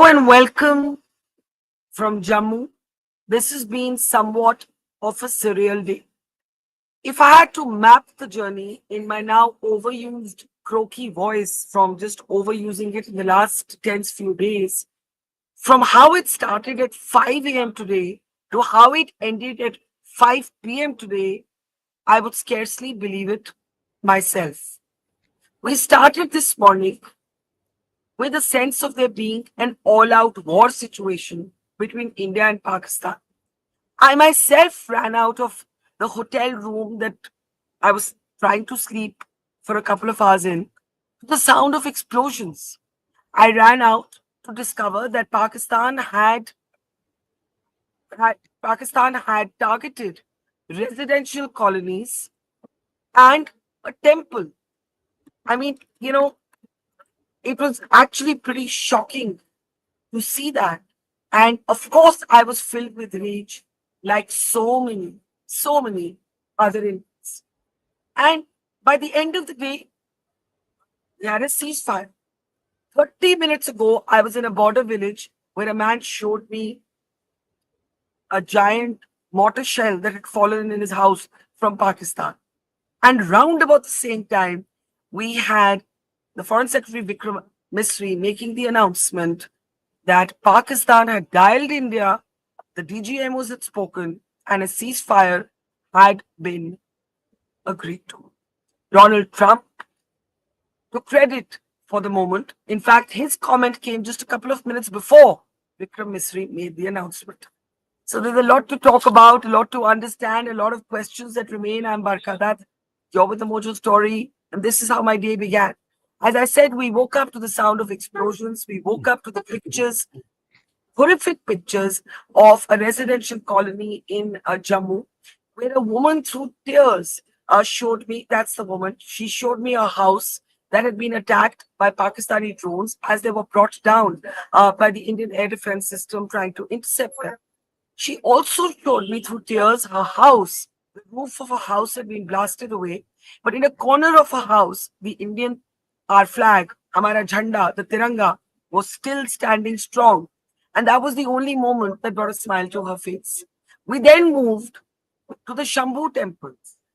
and welcome from Jammu. This has been somewhat of a surreal day. If I had to map the journey in my now overused croaky voice from just overusing it in the last tense few days, from how it started at 5 a.m. today to how it ended at 5 p.m. today, I would scarcely believe it myself. We started this morning with a sense of there being an all out war situation between India and Pakistan. I myself ran out of the hotel room that I was trying to sleep for a couple of hours in to the sound of explosions. I ran out to discover that Pakistan had targeted residential colonies and a temple. I mean, it was actually pretty shocking to see that. And of course, I was filled with rage, like so many other Indians. And by the end of the day, we had a ceasefire. 30 minutes ago, I was in a border village where a man showed me a giant mortar shell that had fallen in his house from Pakistan. And round about the same time, we had the Foreign Secretary Vikram Misri making the announcement that Pakistan had dialed India, the DGMOs had spoken, and a ceasefire had been agreed to. Donald Trump took credit for the moment. In fact, his comment came just a couple of minutes before Vikram Misri made the announcement. So there's a lot to talk about, a lot to understand, a lot of questions that remain. I'm Barkadat, you're with the Mojo story, and this is how my day began. As I said, we woke up to the sound of explosions. We woke up to the pictures, horrific pictures of a residential colony in Jammu, where a woman through tears showed me, that's the woman, she showed me a house that had been attacked by Pakistani drones as they were brought down by the Indian air defense system trying to intercept them. She also showed me through tears her house. The roof of a house had been blasted away, but in a corner of a house, the Indian, our flag, Hamara Jhanda, the Tiranga, was still standing strong. And that was the only moment that brought a smile to her face. We then moved to the Shambhu temple,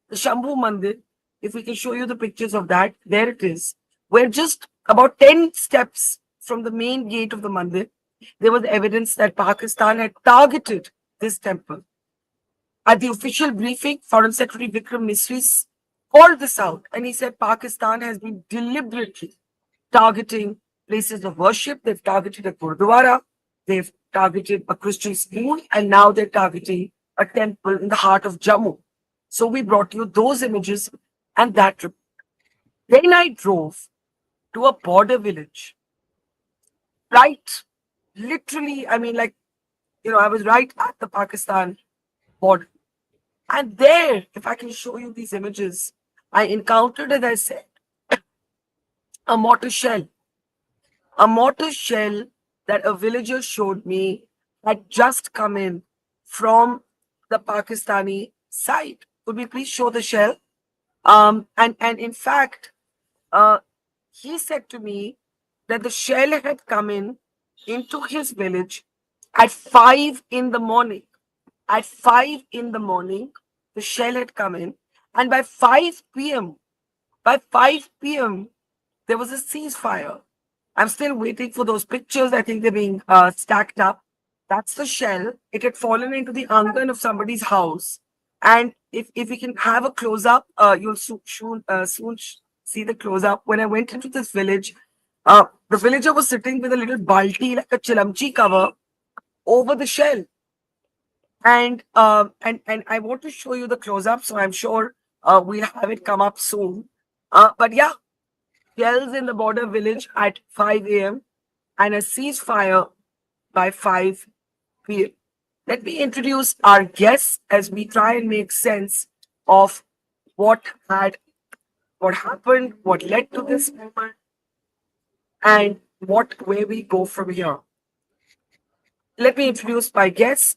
the Shambhu Mandir. If we can show you the pictures of that, there it is. We're just about 10 steps from the main gate of the Mandir. There was evidence that Pakistan had targeted this temple. At the official briefing, Foreign Secretary Vikram Misri called this out and he said Pakistan has been deliberately targeting places of worship. They've targeted a Gurdwara, they've targeted a Christian school, and now they're targeting a temple in the heart of Jammu. So we brought you those images and that report. Then I drove to a border village, right? Literally, I mean, I was right at the Pakistan border. And there, if I can show you these images, I encountered, as I said, a mortar shell. A mortar shell that a villager showed me had just come in from the Pakistani side. Could we please show the shell? And in fact, he said to me that the shell had come in into his village at 5 in the morning. At 5 in the morning, the shell had come in, and by 5 p.m., there was a ceasefire. I'm still waiting for those pictures. I think they're being stacked up. That's the shell. It had fallen into the angan of somebody's house. And if we can have a close up, you'll soon see the close up. When I went into this village, the villager was sitting with a little balti, like a chilamchi cover, over the shell. And I want to show you the close up, so I'm sure we'll have it come up soon. But yeah, shells in the border village at 5 a.m. and a ceasefire by 5 p.m. Let me introduce our guests as we try and make sense of what happened, what led to this moment, and where we go from here. Let me introduce my guests.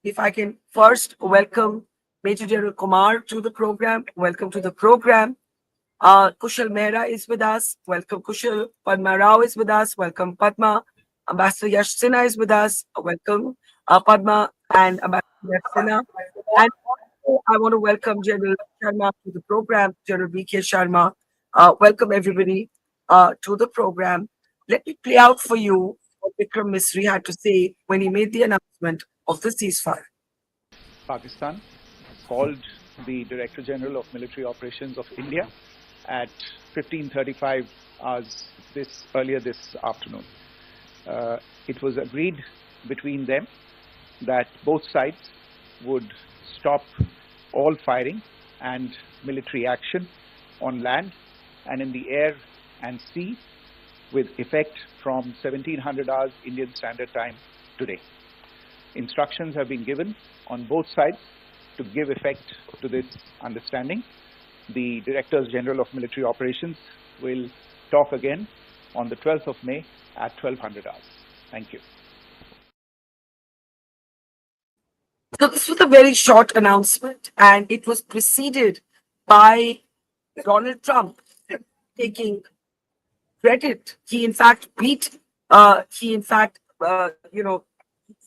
If I can first welcome Major General Kumar to the program. Welcome to the program. Kushal Mehra is with us. Welcome, Kushal. Padma Rao is with us. Welcome, Padma. Ambassador Yash Sinha is with us. Welcome, Padma and Ambassador Yash Sinha. And also, I want to welcome General Sharma to the program, General B.K. Sharma. Welcome, everybody, to the program. Let me play out for you what Vikram Misri had to say when he made the announcement of the ceasefire. Pakistan called the Director General of Military Operations of India at 15:35 hours earlier this afternoon. It was agreed between them that both sides would stop all firing and military action on land and in the air and sea with effect from 1700 hours Indian Standard Time today. Instructions have been given on both sides to give effect to this understanding. The Directors General of Military Operations will talk again on the 12th of May at 1200 hours. Thank you. So this was a very short announcement, and it was preceded by Donald Trump taking credit. He in fact beat. He in fact,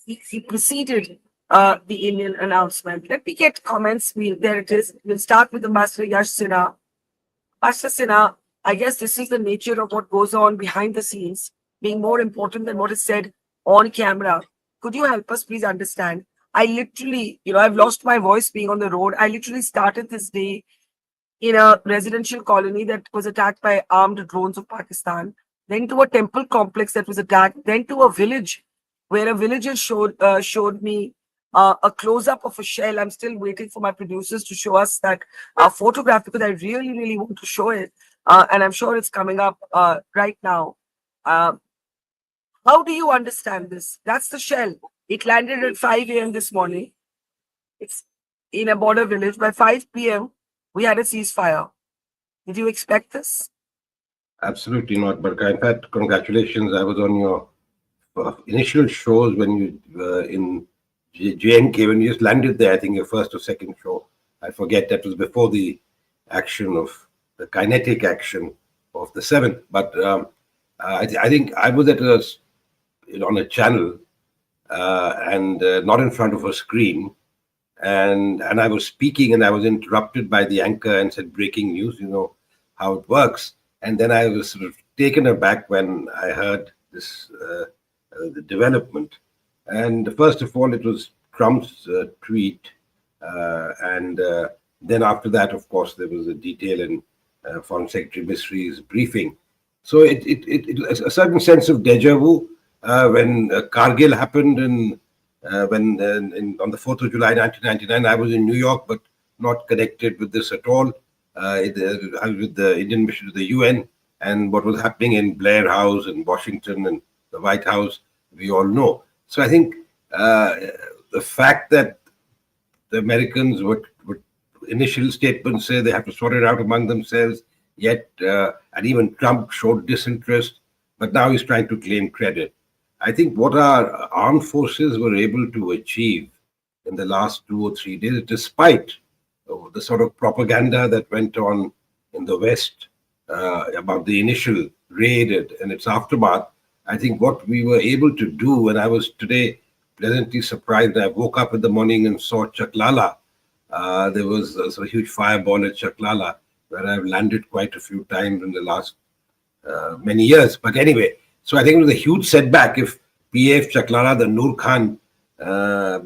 he preceded the Indian announcement. Let me get comments. There it is. We'll start with Ambassador Yash Sinha. Ambassador Sinha, I guess this is the nature of what goes on behind the scenes, being more important than what is said on camera. Could you help us please understand? I literally, I've lost my voice being on the road. I literally started this day in a residential colony that was attacked by armed drones of Pakistan, then to a temple complex that was attacked, then to a village where a villager showed me a close up of a shell. I'm still waiting for my producers to show us that photograph because I really, really want to show it, and I'm sure it's coming up right now. How do you understand this? That's the shell. It landed at 5 a.m. this morning. It's in a border village. By 5 p.m., we had a ceasefire. Did you expect this? Absolutely not, Barka. In fact, congratulations. I was on your initial shows when you in JNK, when you just landed there, I think your first or second show. I forget, that was before the action of the kinetic action of the 7th. But I think I was on a channel and not in front of a screen. And I was speaking and I was interrupted by the anchor and said, breaking news, you know how it works. And then I was sort of taken aback when I heard this the development. And first of all, it was Trump's tweet. And then after that, of course, there was a detail in Foreign Secretary Misri's briefing. So it a certain sense of deja vu when Kargil happened and when on the 4th of July 1999, I was in New York, but not connected with this at all, with the Indian mission to the UN and what was happening in Blair House and Washington and the White House, we all know. So I think the fact that the Americans would initial statements say they have to sort it out among themselves, yet, and even Trump showed disinterest, but now he's trying to claim credit. I think what our armed forces were able to achieve in the last 2 or 3 days, despite the sort of propaganda that went on in the West about the initial raid and its aftermath, I think what we were able to do, and I was today pleasantly surprised. I woke up in the morning and saw Chaklala. There was a huge fireball at Chaklala, where I've landed quite a few times in the last many years. But anyway, so I think it was a huge setback if PAF Chaklala, the Noor Khan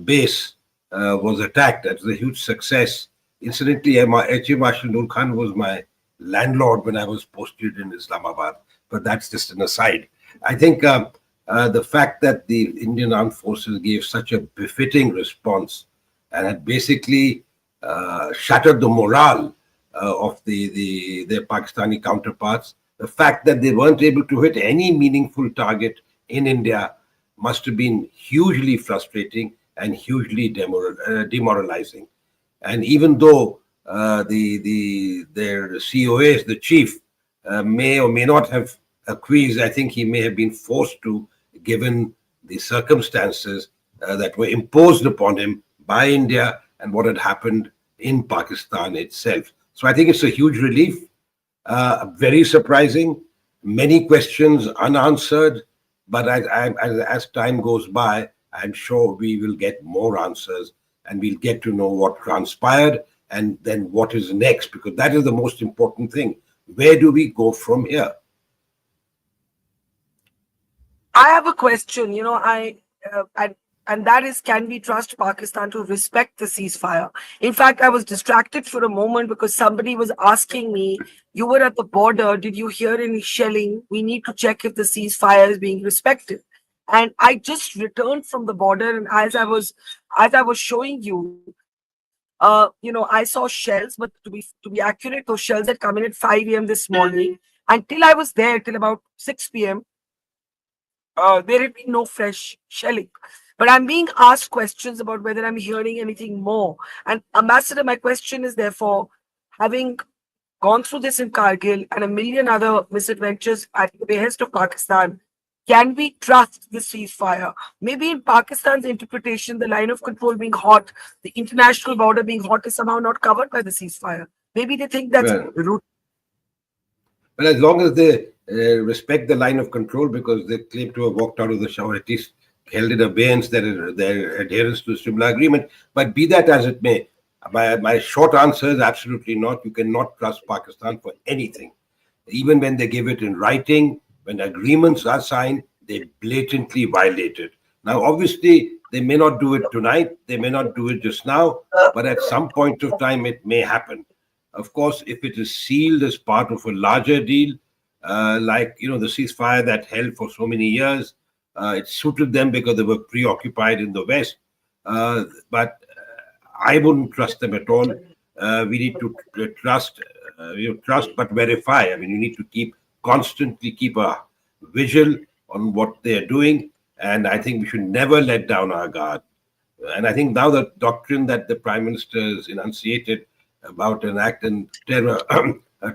base, was attacked. That was a huge success. Incidentally, Air Marshal Noor Khan was my landlord when I was posted in Islamabad. But that's just an aside. I think the fact that the Indian Armed Forces gave such a befitting response and had basically shattered the morale of their Pakistani counterparts, the fact that they weren't able to hit any meaningful target in India must have been hugely frustrating and hugely demoralizing. And even though their COAs, the chief, may or may not have acquiesced, I think he may have been forced to, given the circumstances that were imposed upon him by India and what had happened in Pakistan itself. So I think it's a huge relief, very surprising, many questions unanswered, But as time goes by, I'm sure we will get more answers and we'll get to know what transpired and then what is next, because that is the most important thing. Where do we go from here? I have a question. Uh, and and that is, can we trust Pakistan to respect the ceasefire? In fact, I was distracted for a moment because somebody was asking me, "You were at the border. Did you hear any shelling? We need to check if the ceasefire is being respected." And I just returned from the border, and as I was showing you, I saw shells, but to be accurate, those shells had come in at 5 a.m. this morning. Until I was there till about 6 p.m. There had been no fresh shelling. But I'm being asked questions about whether I'm hearing anything more. And Ambassador, my question is therefore, having gone through this in Kargil and a million other misadventures at the behest of Pakistan, can we trust the ceasefire? Maybe in Pakistan's interpretation, the line of control being hot, the international border being hot is somehow not covered by the ceasefire. Maybe they think that's Well, root. but as long as they respect the line of control, because they claim to have walked out of the shower, at least held in abeyance their adherence to the Simla Agreement. But be that as it may, my short answer is absolutely not. You cannot trust Pakistan for anything. Even when they give it in writing, when agreements are signed, they blatantly violate it. Now, obviously, they may not do it tonight, they may not do it just now, but at some point of time, it may happen. Of course, if it is sealed as part of a larger deal, like the ceasefire that held for so many years, it suited them because they were preoccupied in the West. But I wouldn't trust them at all. We need to trust but verify. I mean, you need to constantly keep a vigil on what they are doing, and I think we should never let down our guard. And I think now the doctrine that the Prime Minister has enunciated about an act in terror,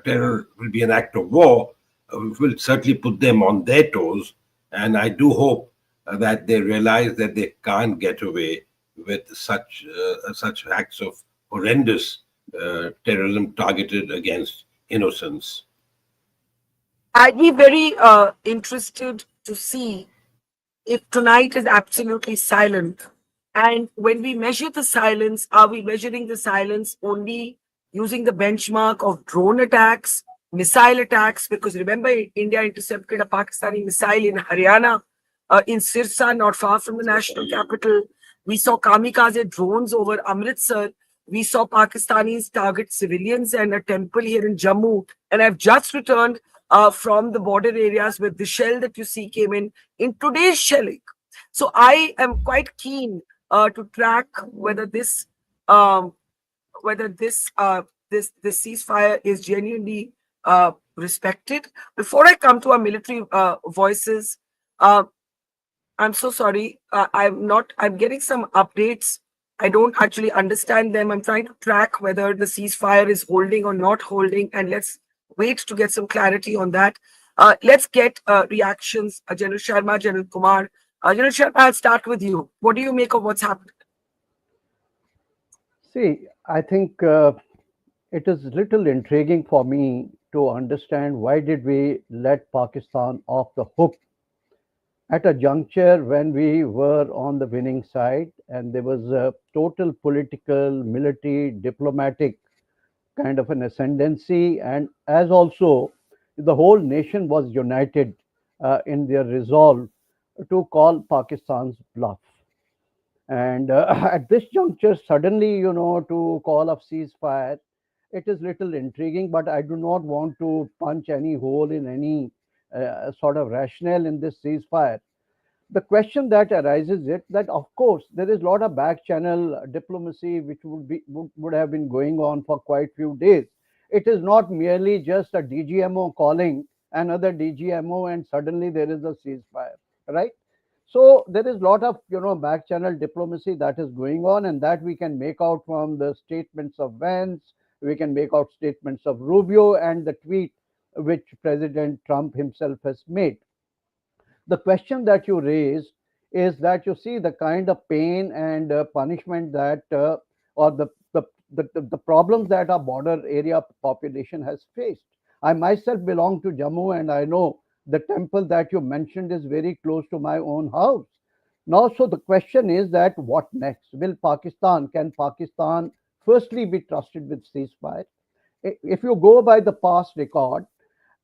terror will be an act of war, will certainly put them on their toes. And I do hope that they realize that they can't get away with such acts of horrendous terrorism targeted against innocents. I'd be very interested to see if tonight is absolutely silent. And when we measure the silence, are we measuring the silence only using the benchmark of drone attacks, missile attacks? Because remember, India intercepted a Pakistani missile in Haryana, in Sirsa, not far from the national capital. We saw kamikaze drones over Amritsar. We saw Pakistanis target civilians and a temple here in Jammu. And I've just returned from the border areas where the shell that you see came in today's shelling. So I am quite keen to track um, whether this ceasefire is genuinely respected. Before I come to our military voices, uh, I'm so sorry. I'm not. I'm getting some updates. I don't actually understand them. I'm trying to track whether the ceasefire is holding or not holding, and let's wait to get some clarity on that. Let's get reactions. General Sharma, General Kumar. General Sharma, I'll start with you. What do you make of what's happened? See, I think it is little intriguing for me to understand why did we let Pakistan off the hook at a juncture when we were on the winning side and there was a total political, military, diplomatic kind of an ascendancy, and as also the whole nation was united in their resolve to call Pakistan's bluff. And at this juncture, suddenly, to call of ceasefire, it is little intriguing, but I do not want to punch any hole in any sort of rationale in this ceasefire. The question that arises is that of course there is a lot of back channel diplomacy which would have been going on for quite few days. It is not merely just a DGMO calling another DGMO and suddenly there is a ceasefire, right? So there is a lot of back channel diplomacy that is going on, and that we can make out from the statements of Vance, we can make out statements of Rubio and the tweet which President Trump himself has made. The question that you raise is that you see the kind of pain and punishment that or the problems that our border area population has faced. I myself belong to Jammu and I know The temple that you mentioned is very close to my own house. Now, so the question is that what next? Can Pakistan firstly be trusted with ceasefire? If you go by the past record,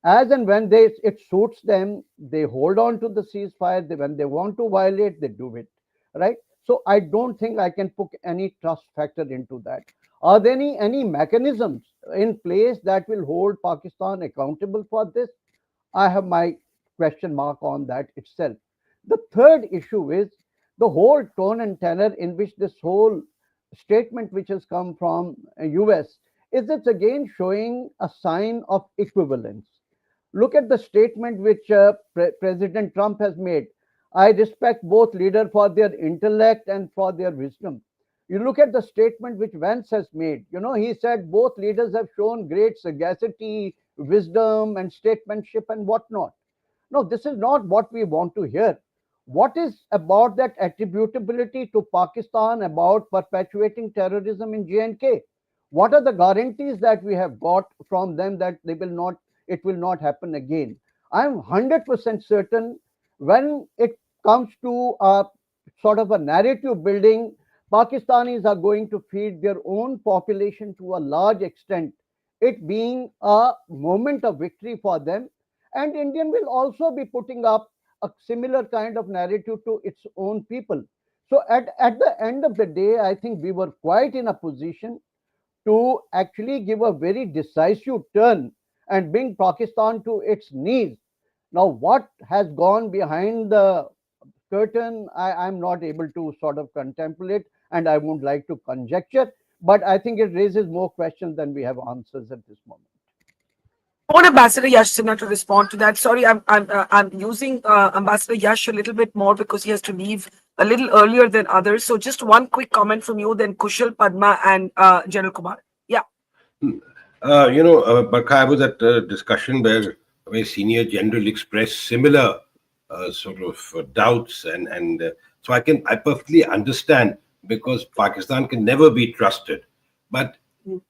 as and when it suits them, they hold on to the ceasefire. When they want to violate, they do it, right? So I don't think I can put any trust factor into that. Are there any mechanisms in place that will hold Pakistan accountable for this? I have my question mark on that itself. The third issue is the whole tone and tenor in which this whole statement, which has come from US, is it's again showing a sign of equivalence. Look at the statement which President Trump has made. I respect both leaders for their intellect and for their wisdom. You look at the statement which Vance has made. You know, he said both leaders have shown great sagacity, wisdom, and statesmanship and whatnot. No, this is not what we want to hear. What is about that attributability to Pakistan about perpetuating terrorism in J&K? What are the guarantees that we have got from them that it will not happen again? I'm 100% certain when it comes to a sort of a narrative building, Pakistanis are going to feed their own population to a large extent, it being a moment of victory for them. And Indian will also be putting up a similar kind of narrative to its own people. So at the end of the day, I think we were quite in a position to actually give a very decisive turn and bring Pakistan to its knees. Now, what has gone behind the curtain, I'm not able to sort of contemplate and I wouldn't like to conjecture, but I think it raises more questions than we have answers at this moment. I want Ambassador Yash Sinha to respond to that. Sorry, I'm using Ambassador Yash a little bit more because he has to leave a little earlier than others. So just one quick comment from you, then Kushal, Padma, and General Kumar. Yeah. Barkha, I was at a discussion where a very senior general expressed similar sort of doubts, and so I perfectly understand because Pakistan can never be trusted. But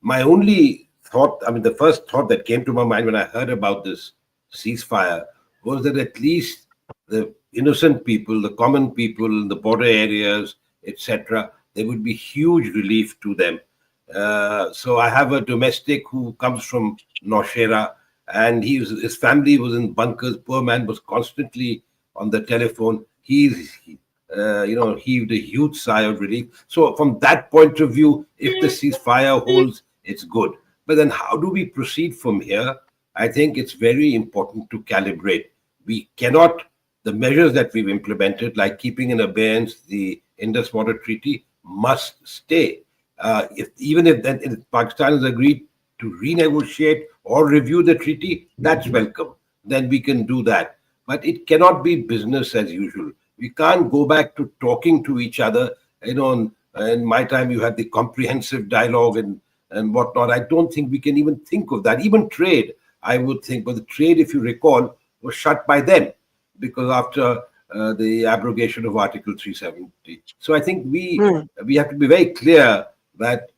my only thought, I mean, the first thought that came to my mind when I heard about this ceasefire was that at least the innocent people, the common people in the border areas, etc., there would be huge relief to them. So I have a domestic who comes from Noshera, and his family was in bunkers. Poor man was constantly on the telephone. Heaved a huge sigh of relief. So from that point of view, if the ceasefire holds, it's good. But then how do we proceed from here? I think it's very important to calibrate. We cannot, the measures that we've implemented, like keeping in abeyance the Indus Water Treaty, must stay. If Pakistan has agreed to renegotiate or review the treaty, that's welcome. Then we can do that. But it cannot be business as usual. We can't go back to talking to each other. In my time, you had the comprehensive dialogue and whatnot. I don't think we can even think of that. Even trade, I would think, but the trade, if you recall, was shut by them because after the abrogation of Article 370. So I think we have to be very clear that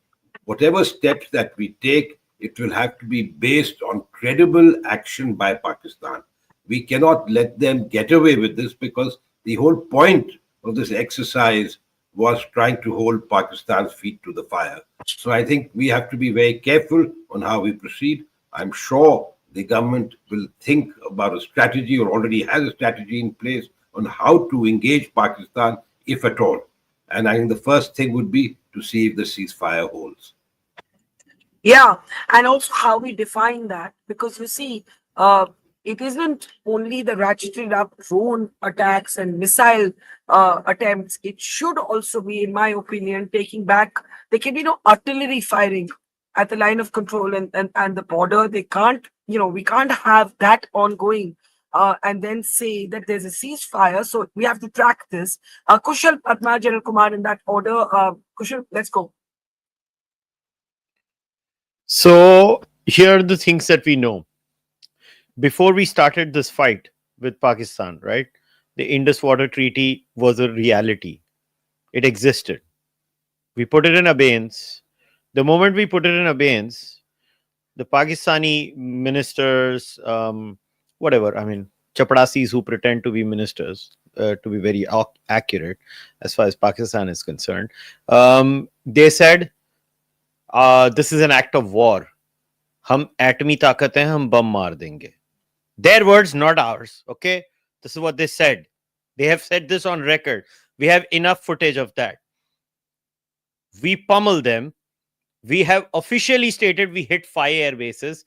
whatever steps that we take, it will have to be based on credible action by Pakistan. We cannot let them get away with this because the whole point of this exercise was trying to hold Pakistan's feet to the fire. So I think we have to be very careful on how we proceed. I'm sure the government will think about a strategy or already has a strategy in place on how to engage Pakistan, if at all. And I think the first thing would be to see if the ceasefire holds. Yeah, and also how we define that, because you see, it isn't only the ratcheted up drone attacks and missile attempts. It should also be, in my opinion, taking back. There can be no artillery firing at the line of control and the border. They can't, we can't have that ongoing. And then say that there's a ceasefire. So we have to track this. Kushal, Padma, General Kumar, in that order. Kushal, let's go. So here are the things that we know. Before we started this fight with Pakistan, right? The Indus Water Treaty was a reality. It existed. We put it in abeyance. The moment we put it in abeyance, the Pakistani ministers, chapadassis who pretend to be ministers, to be very accurate as far as Pakistan is concerned. They said, this is an act of war. हम एटमी ताकत हैं, हम बम मार देंगे. Their words, not ours. Okay, this is what they said. They have said this on record. We have enough footage of that. We pummel them. We have officially stated we hit 5 air bases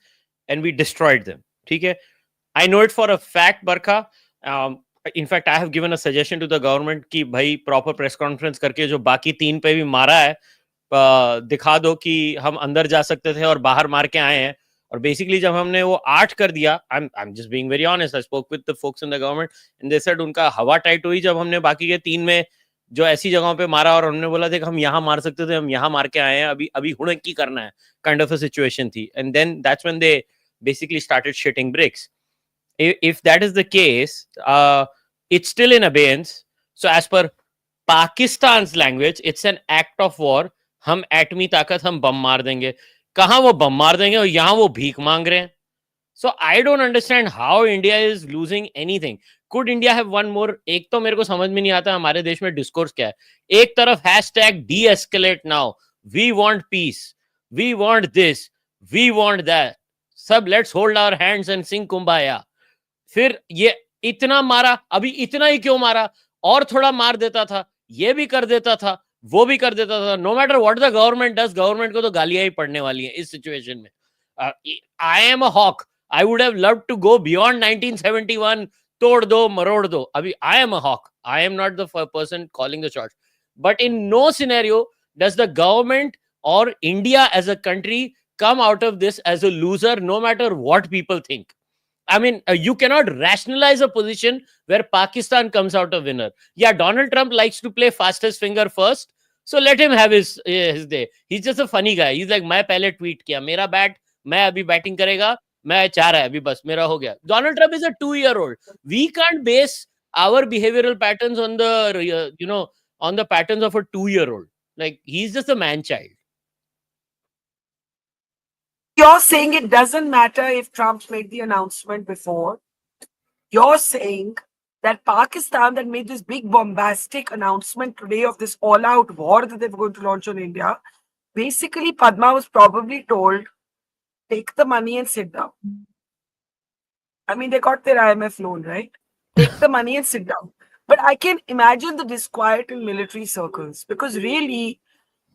and we destroyed them. Okay, I know it for a fact, Barkha. In fact, I have given a suggestion to the government कि भाई proper press conference करके जो बाकी 3 पे भी मारा है, दिखा दो कि हम अंदर जा सकते थे और बाहर मार के आए हैं. और बेसिकली जब हमने वो 8 कर दिया, I'm just being very honest, I spoke with the folks in the government and they said उनका हवा टाइट हुई जब हमने बाकी के 3 में जो ऐसी जगहों पे मारा और हमने बोला देख हम यहाँ मार सकते थे, हम यहाँ मार के आए हैं, अभी अभी हुणे की करना है, काइंड ऑफ अ सिचुएशन थी. And then that's when they basically started shitting bricks. If that is the case, it's still in abeyance. So as per Pakistan's language, it's an act of war. हम एटमी ताकत, हम बम मार देंगे. कहाँ वो बम मार देंगे और यहाँ वो भीख मांग रहे हैं. So I don't understand how India is losing anything. Could India have one more? एक तो मेरे को समझ में नहीं आता हमारे देश में डिस्कोर्स क्या है. एक तरफ hashtag de-escalate now. We want peace. We want this. We want that. सब let's hold our hands and sing कुंभाया. फिर ये इतना मारा, अभी इतना ही क्यों मारा? और थोड़ा मार देता था, ये भी कर देता था, वो भी कर देता था. No matter what the government does, government को तो गालियां ही पड़ने वाली हैं इस सिचुएशन में. I am a hawk. I would have loved to go beyond 1971. तोड़ दो, मरोड़ दो. अभी I am a hawk. I am not the person calling the shots. But in no scenario does the government or India as a country come out of this as a loser, no matter what people think. I mean, you cannot rationalize a position where Pakistan comes out a winner. Yeah, Donald Trump likes to play fastest finger first. So let him have his day. He's just a funny guy. He's like, मैं पहले tweet किया, मेरा bat, मैं अभी batting करेगा, मैं 4 है अभी, बस मेरा हो गया. Donald Trump is a 2-year-old. We can't base our behavioral patterns on the on the patterns of a 2-year-old. Like, he's just a man child. You're saying it doesn't matter if Trump made the announcement before. You're saying that Pakistan that made this big bombastic announcement today of this all-out war that they're going to launch on India, basically Padma was probably told, take the money and sit down. I mean, they got their IMF loan, right? Take the money and sit down. But I can imagine the disquiet in military circles because really,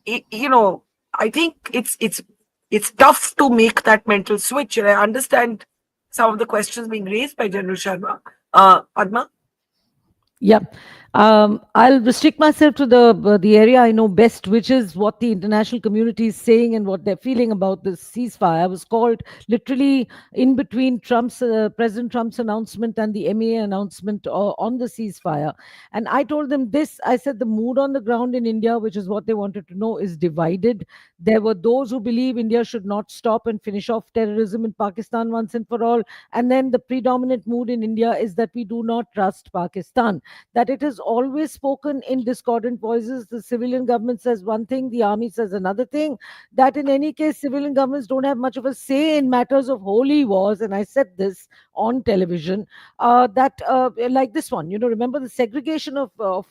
I think it's tough to make that mental switch. And I understand some of the questions being raised by General Sharma. Padma? Yeah. I'll restrict myself to the area I know best, which is what the international community is saying and what they're feeling about this ceasefire. I was called literally in between President Trump's announcement and the MEA announcement on the ceasefire. And I told them this, I said the mood on the ground in India, which is what they wanted to know, is divided. There were those who believe India should not stop and finish off terrorism in Pakistan once and for all. And then the predominant mood in India is that we do not trust Pakistan, that it is always spoken in discordant voices. The civilian government says one thing, the army says another thing, that in any case, civilian governments don't have much of a say in matters of holy wars. And I said this on television, like this one, remember the segregation of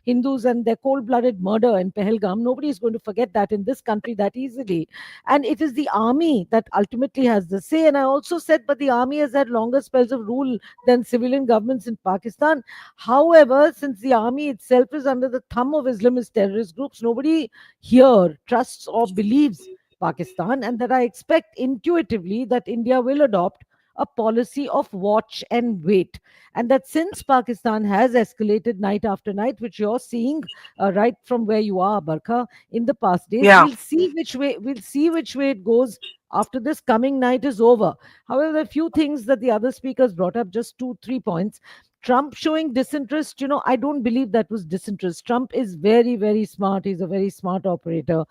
Hindus and their cold-blooded murder in Pahalgam. Nobody is going to forget that in this country that easily. And it is the army that ultimately has the say. And I also said, but the army has had longer spells of rule than civilian governments in Pakistan. However, since the army itself is under the thumb of Islamist terrorist groups, nobody here trusts or believes Pakistan, and that I expect intuitively that India will adopt a policy of watch and wait. And that since Pakistan has escalated night after night, which you're seeing right from where you are, Barkha, in the past days, Yeah. we'll see which way it goes after this coming night is over. However, a few things that the other speakers brought up, just 2-3 points. Trump showing disinterest, I don't believe that was disinterest. Trump is very, very smart. He's a very smart operator.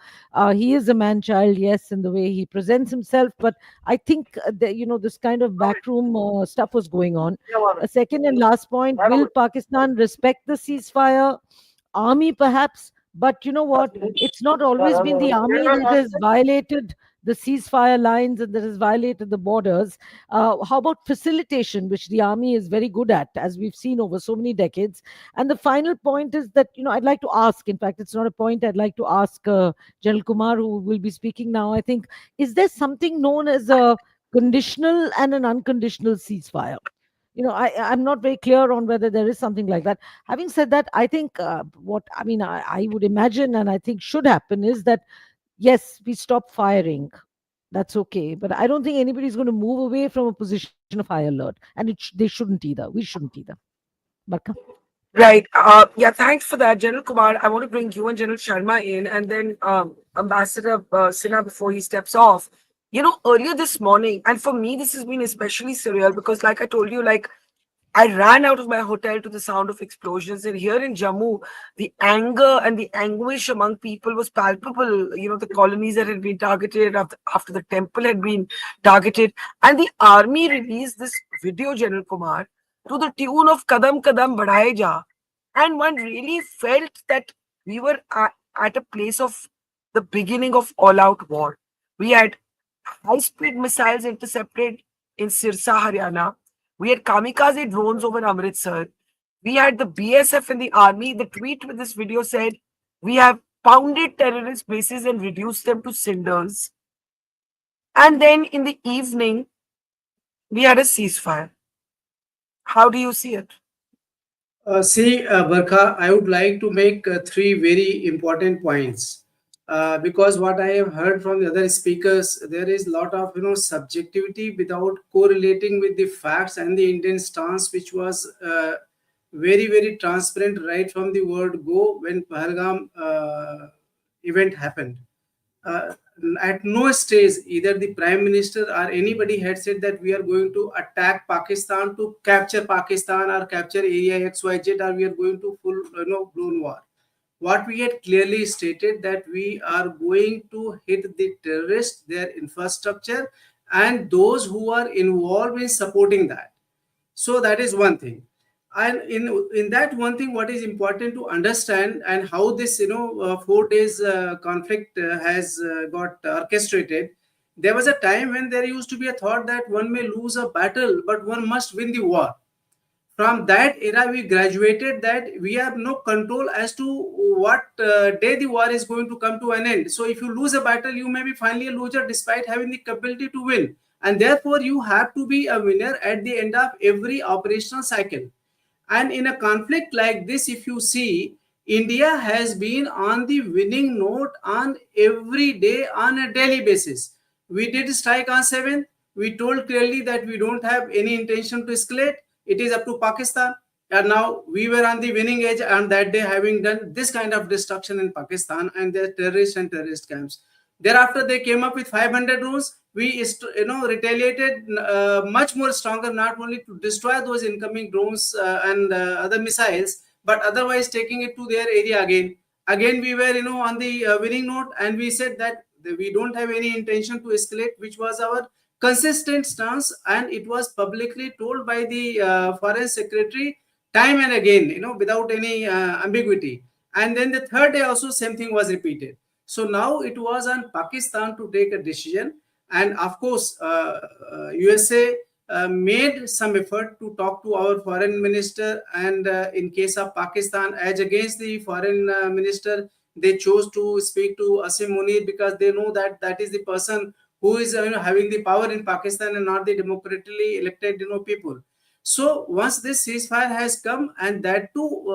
He is a man child, yes, in the way he presents himself. But I think, this kind of backroom stuff was going on. A second and last point, will Pakistan respect the ceasefire? Army, perhaps. But you know what? It's not always been the army that has violated the ceasefire lines and that has violated the borders. How about facilitation, which the army is very good at, as we've seen over so many decades? And the final point is that, I'd like to ask, in fact, it's not a point, I'd like to ask General Kumar, who will be speaking now, I think, is there something known as a conditional and an unconditional ceasefire? I'm not very clear on whether there is something like that. Having said that, I think I would imagine and I think should happen is that, yes, we stop firing. That's okay. But I don't think anybody's going to move away from a position of high alert. And they shouldn't either. We shouldn't either. Barka? Right. Yeah, thanks for that, General Kumar. I want to bring you and General Sharma in, and then Ambassador Sinha before he steps off. Earlier this morning, and for me, this has been especially surreal because, like I told you, like I ran out of my hotel to the sound of explosions. And here in Jammu, the anger and the anguish among people was palpable. The colonies that had been targeted after the temple had been targeted. And the army released this video, General Kumar, to the tune of Kadam Kadam Badhaye Ja. And one really felt that we were at a place of the beginning of all out war. We had high speed missiles intercepted in Sirsa, Haryana. We had kamikaze drones over Amritsar. We had the BSF and the army. The tweet with this video said, "We have pounded terrorist bases and reduced them to cinders." And then in the evening, we had a ceasefire. How do you see it? Barkha, I would like to make three very important points. Because what I have heard from the other speakers, there is a lot of subjectivity without correlating with the facts and the Indian stance, which was very very transparent right from the word go when Pahalgam event happened. Uh, at no stage either the prime minister or anybody had said that we are going to attack Pakistan to capture Pakistan or capture area XYZ, or we are going to full blown war. What we had clearly stated that we are going to hit the terrorists, their infrastructure, and those who are involved in supporting that. So that is one thing. And in that one thing, what is important to understand and how this 4 days conflict has got orchestrated. There was a time when there used to be a thought that one may lose a battle, but one must win the war. From that era we graduated that we have no control as to what day the war is going to come to an end. So if you lose a battle, you may be finally a loser despite having the capability to win, and therefore you have to be a winner at the end of every operational cycle. And in a conflict like this, if you see, India has been on the winning note on every day on a daily basis. We did strike on 7th. We told clearly that we don't have any intention to escalate. It is up to Pakistan. And now we were on the winning edge on that day, having done this kind of destruction in Pakistan and their terrorists and terrorist camps. Thereafter, they came up with 500 drones. We retaliated much more stronger, not only to destroy those incoming drones and other missiles, but otherwise taking it to their area again. Again, we were on the winning note, and we said that we don't have any intention to escalate, which was our consistent stance, and it was publicly told by the foreign secretary time and again, without any ambiguity. And then the third day also same thing was repeated. So now it was on Pakistan to take a decision. And of course, USA made some effort to talk to our foreign minister. And in case of Pakistan, as against the foreign minister, they chose to speak to Asim Munir because they know that that is the person who is having the power in Pakistan and not the democratically elected people. So once this ceasefire has come, and that too,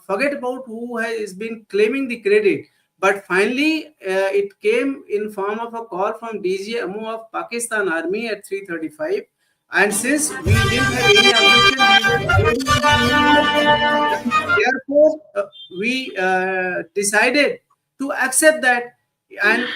forget about who has been claiming the credit. But finally, it came in form of a call from DGMO of Pakistan Army at 3:35. And since we didn't have any objection, we were already on the winning note. And therefore, we decided to accept that. And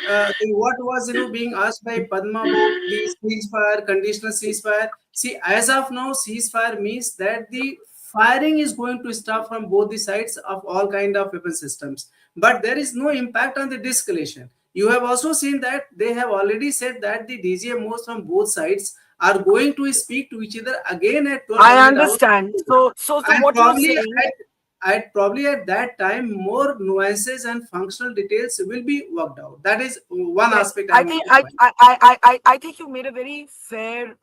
what was being asked by Padma about the ceasefire, conditional ceasefire. See, as of now, ceasefire means that the firing is going to stop from both the sides of all kind of weapon systems, but there is no impact on the de-escalation. You have also seen that they have already said that the DGMOs from both sides are going to speak to each other again at 1200 I hours. understand. So And what you're probably saying, probably at that time more nuances and functional details will be worked out. That is one Well, aspect I I want think to I point. I I I I think you made a very fair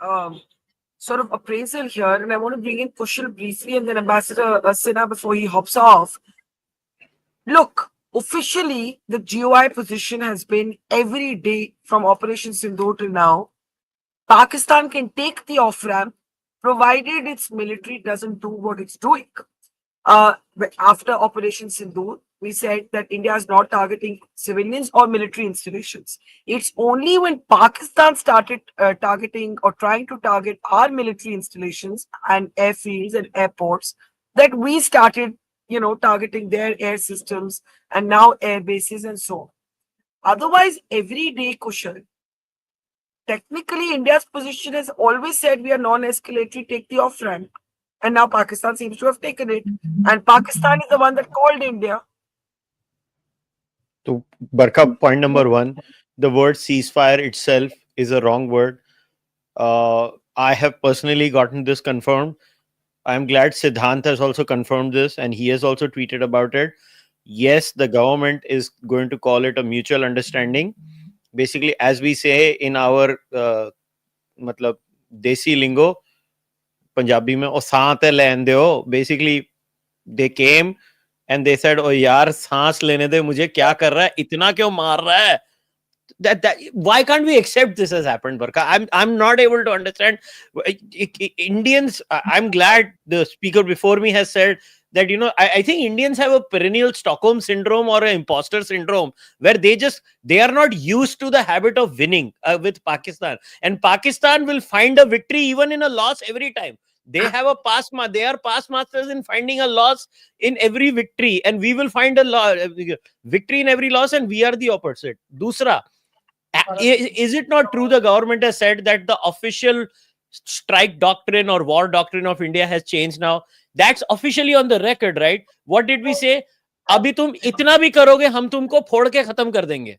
sort of appraisal here, and I want to bring in Kushal briefly, and then Ambassador Sinha before he hops off. Look, officially, the GOI position has been every day from Operation Sindoor till now. Pakistan can take the off ramp, provided its military doesn't do what it's doing. But after Operation Sindoor, we said that India is not targeting civilians or military installations. It's only when Pakistan started targeting or trying to target our military installations and airfields and airports that we started, targeting their air systems and now air bases and so on. Otherwise, every day, Kushal, technically, India's position has always said we are non-escalatory, take the off ramp. And now Pakistan seems to have taken it. And Pakistan is the one that called India. So, Barkha, point number one, the word ceasefire itself is a wrong word. I have personally gotten this confirmed. I'm glad Siddhant has also confirmed this, and he has also tweeted about it. Yes, the government is going to call it a mutual understanding. Basically, as we say in our matlab, desi lingo, Punjabi mein, "O saant hai lein deo." Basically, they came and they said, "Oh yaar, saans lene de, mujhe kya kar raha hai? Itna kyun maar raha hai?" That why can't we accept this has happened, Barka? I'm not able to understand. Indians, I'm glad the speaker before me has said that, I think Indians have a perennial Stockholm syndrome or an imposter syndrome where they are not used to the habit of winning with Pakistan, and Pakistan will find a victory even in a loss every time. They have they are past masters in finding a loss in every victory, and we will find a victory in every loss, and we are the opposite. Dusra, is it not true the government has said that the official strike doctrine or war doctrine of India has changed now? That's officially on the record, right? What did we say? Abhi tum itna bhi karoge, hum tumko phod ke khatam kar denge.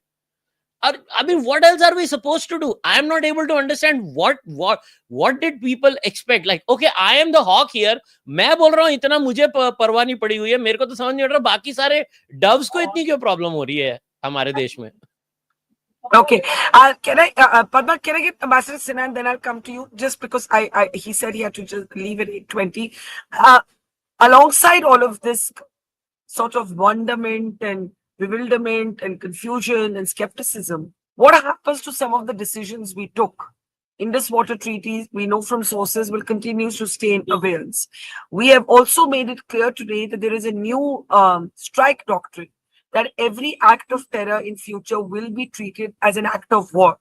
I mean, what else are we supposed to do? I am not able to understand what did people expect? Like, okay, I am the hawk here. मैं बोल रहा हूँ इतना मुझे परवाह नहीं पड़ी हुई है. मेरे को तो समझ नहीं आ रहा बाकी सारे doves को इतनी क्यों प्रॉब्लम हो रही है हमारे देश में. Okay. Padma, can I get Ambassador Sinha and then I'll come to you? Just because he said he had to just leave at 8:20. Alongside all of this sort of wonderment and bewilderment and confusion and skepticism, what happens to some of the decisions we took? Indus water treaties, we know from sources, will continue to stay in abeyance. We have also made it clear today that there is a new strike doctrine, that every act of terror in future will be treated as an act of war,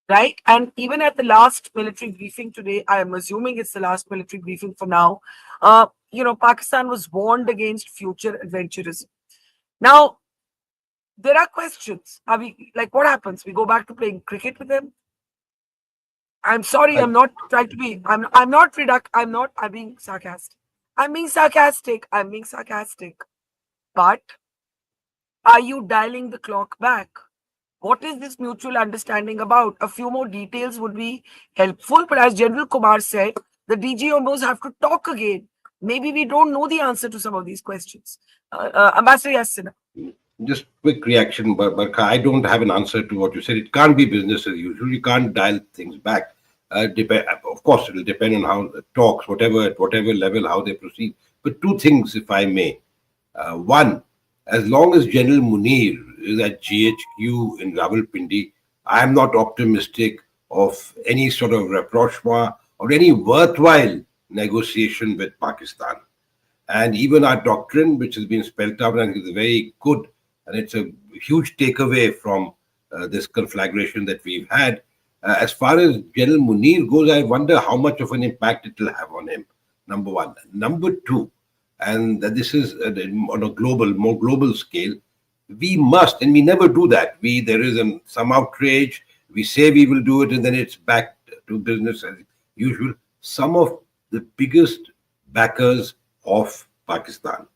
right? And even at the last military briefing today, I am assuming it's the last military briefing for now, Pakistan was warned against future adventurism. Now, there are questions. Are we, like, what happens? We go back to playing cricket with them? I'm sorry, I'm not trying to be, I'm being sarcastic. I'm being sarcastic. But are you dialing the clock back? What is this mutual understanding about? A few more details would be helpful. But as General Kumar said, the DGMOs have to talk again. Maybe we don't know the answer to some of these questions. Ambassador Yassina. Just quick reaction, but I don't have an answer to what you said. It can't be business as usual. You can't dial things back. Of course, it will depend on how it talks, at whatever level, how they proceed. But two things, if I may. One, as long as General Munir is at GHQ in Rawalpindi, I am not optimistic of any sort of rapprochement or any worthwhile negotiation with Pakistan. And even our doctrine, which has been spelled out, and is very good, and it's a huge takeaway from this conflagration that we've had. As far as General Munir goes, I wonder how much of an impact it will have on him, number one. Number two, and this is on a more global scale, we must, and we never do that. There is some outrage, we say we will do it, and then it's back to business as usual. Some of the biggest backers of Pakistan,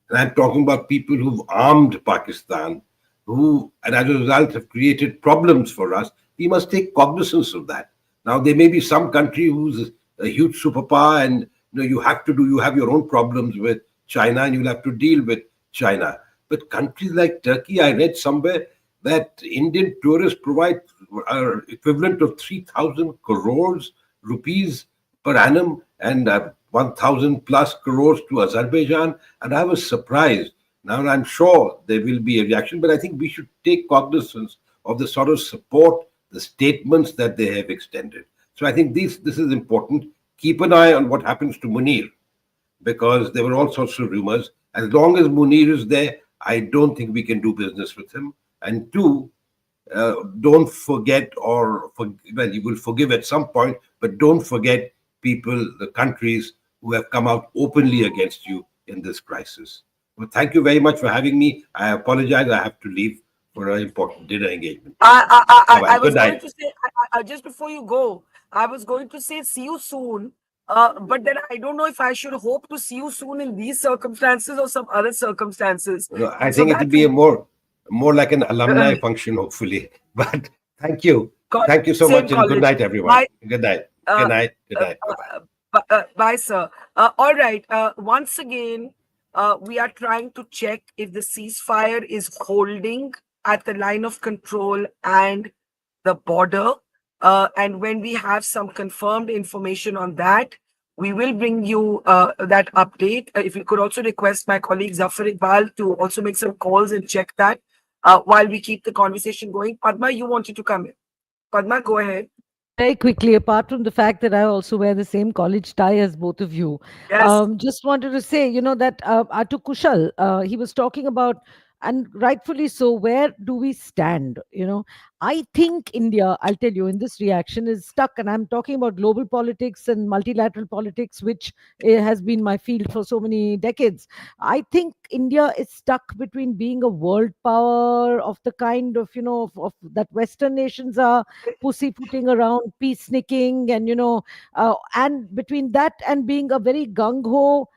and I'm talking about people who've armed Pakistan, and as a result have created problems for us. We must take cognizance of that. Now, there may be some country who's a huge superpower, and you have your own problems with China and you'll have to deal with China. But countries like Turkey, I read somewhere that Indian tourists provide equivalent of 3,000 crores rupees per annum and 1,000 plus crores to Azerbaijan. And I was surprised. Now, I'm sure there will be a reaction, but I think we should take cognizance of the sort of support, the statements that they have extended. So I think this is important. Keep an eye on what happens to Munir because there were all sorts of rumors. As long as Munir is there, I don't think we can do business with him. And two, don't forget, well, you will forgive at some point, but don't forget people, the countries who have come out openly against you in this crisis. Well, thank you very much for having me. I apologize. I have to leave for an important dinner engagement. Bye-bye. I was Good going night. to say, just before you go, I was going to say, see you soon. But then I don't know if I should hope to see you soon in these circumstances or some other circumstances. I And so think it will that be a will, more like an alumni function, hopefully. But thank you. Thank you so same much, and good college. night, everyone. Bye. Good night. Uh, Good night. Good uh, night. Bye-bye. bye, sir. All right. Once again, we are trying to check if the ceasefire is holding at the line of control and the border. And when we have some confirmed information on that, we will bring you that update. If you could also request my colleague Zafar Iqbal to also make some calls and check that while we keep the conversation going. Padma, you wanted to come in. Padma, go ahead. Very quickly, apart from the fact that I also wear the same college tie as both of you, Yes. just wanted to say, that Atu Kushal, he was talking about, and rightfully so, where do we stand? I think India, I'll tell you, in this reaction is stuck, and I'm talking about global politics and multilateral politics, which has been my field for so many decades. I think India is stuck between being a world power of the kind of, of that Western nations are pussyfooting around, peaceniking, and and between that and being a very gung ho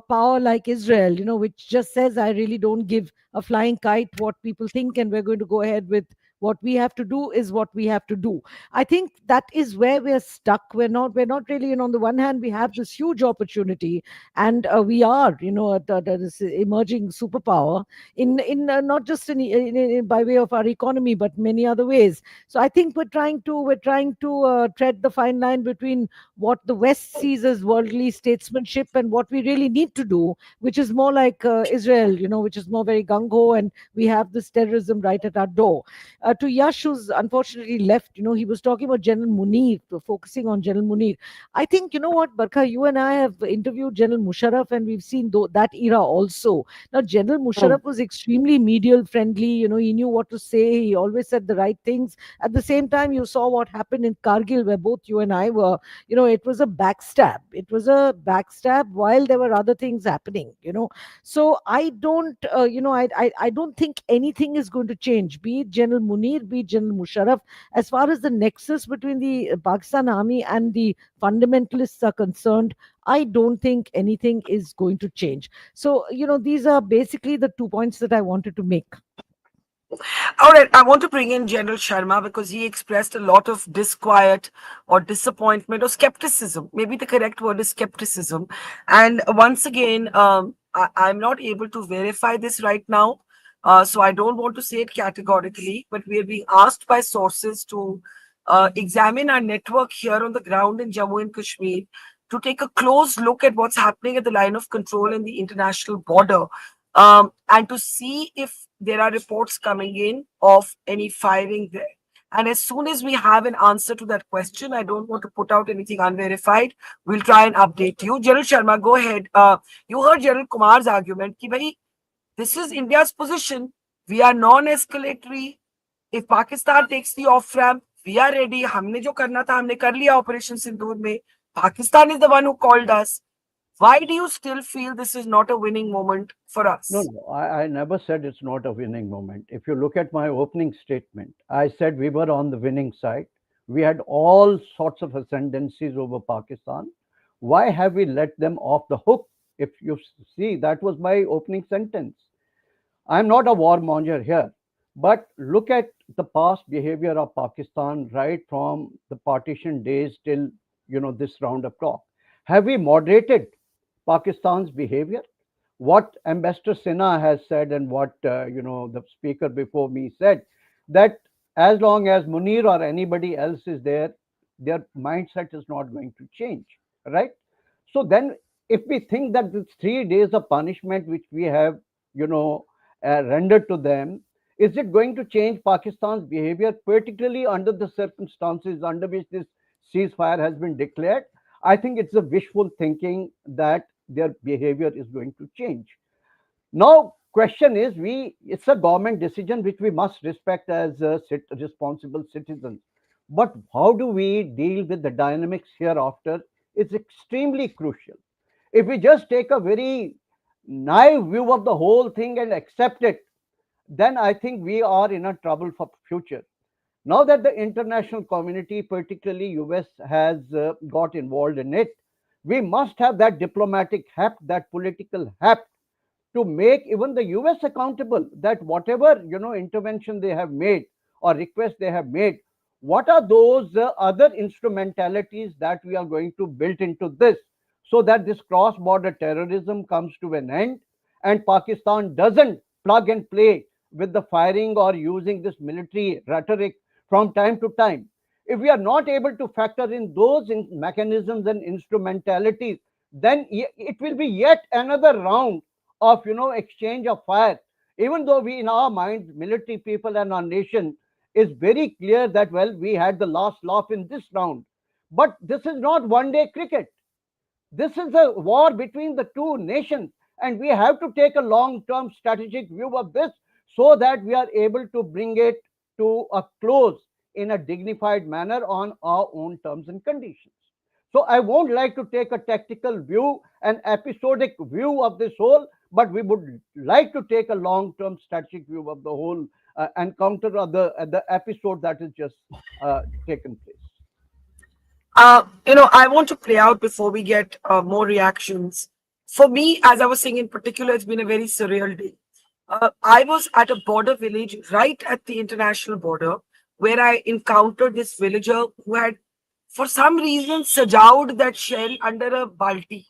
power like Israel, which just says, I really don't give a flying kite what people think, and we're going to go ahead with what we have to do is what we have to do. I think that is where we're stuck. We're not really, on the one hand, we have this huge opportunity, and we are, this emerging superpower in not just by way of our economy, but many other ways. So I think we're trying to tread the fine line between what the West sees as worldly statesmanship and what we really need to do, which is more like Israel, which is more very gung ho, and we have this terrorism right at our door. To Yash, who's unfortunately left, he was talking about General Munir, focusing on General Munir. I think, you know what, Barkha, you and I have interviewed General Musharraf, and we've seen that era also. Now, General Musharraf was extremely medial friendly. He knew what to say. He always said the right things. At the same time, you saw what happened in Kargil, where both you and I were. It was a backstab. It was a backstab while there were other things happening. So I don't, I don't think anything is going to change. Be it General Munir, be it General Musharraf, as far as the nexus between the Pakistan Army and the fundamentalists are concerned. I don't think anything is going to change. So, these are basically the 2 points that I wanted to make. All right, I want to bring in General Sharma because he expressed a lot of disquiet or disappointment or skepticism. Maybe the correct word is skepticism. And once again, I'm not able to verify this right now. So I don't want to say it categorically, but we are being asked by sources to examine our network here on the ground in Jammu and Kashmir to take a close look at what's happening at the line of control and the international border, and to see if there are reports coming in of any firing there. And as soon as we have an answer to that question, I don't want to put out anything unverified. We'll try and update you. General Sharma, go ahead. You heard General Kumar's argument ki bhai, this is India's position. We are non-escalatory. If Pakistan takes the off ramp, we are ready. हमने जो करना था हमने कर लिया Operation Sindoor में. Pakistan is the one who called us. Why do you still feel this is not a winning moment for us? No, I never said it's not a winning moment. If you look at my opening statement, I said we were on the winning side. We had all sorts of ascendancies over Pakistan. Why have we let them off the hook? If you see, that was my opening sentence. I'm not a warmonger here, but look at the past behavior of Pakistan right from the partition days till this round of clock. Have we moderated Pakistan's behavior? what Ambassador Sinha has said and what the speaker before me said, that as long as Munir or anybody else is there, their mindset is not going to change, right? So then, if we think that this 3 days of punishment which we have, rendered to them, is it going to change Pakistan's behavior, particularly under the circumstances under which this ceasefire has been declared? I think it's a wishful thinking that their behavior is going to change. Now, question is, it's a government decision which we must respect as responsible citizens. But how do we deal with the dynamics hereafter? It's extremely crucial. If we just take a very naive view of the whole thing and accept it, then I think we are in a trouble for future. Now that the international community, particularly US, has got involved in it, we must have that diplomatic heft, that political heft, to make even the US accountable, that whatever intervention they have made or requests they have made, what are those other instrumentalities that we are going to build into this, so that this cross border terrorism comes to an end and Pakistan doesn't plug and play with the firing or using this military rhetoric from time to time. If we are not able to factor in those mechanisms and instrumentalities, then it will be yet another round of exchange of fire. Even though we, in our minds, military people and our nation, is very clear that, well, we had the last laugh in this round, but this is not one day cricket. This is a war between the two nations, and we have to take a long term strategic view of this, so that we are able to bring it to a close in a dignified manner on our own terms and conditions. So I won't like to take a tactical view, an episodic view of this whole, but we would like to take a long-term strategic view of the whole encounter of the episode that has just taken place. I want to play out before we get more reactions. For me, as I was saying in particular, it's been a very surreal day. I was at a border village right at the international border, where I encountered this villager who had, for some reason, sajawed that shell under a balti.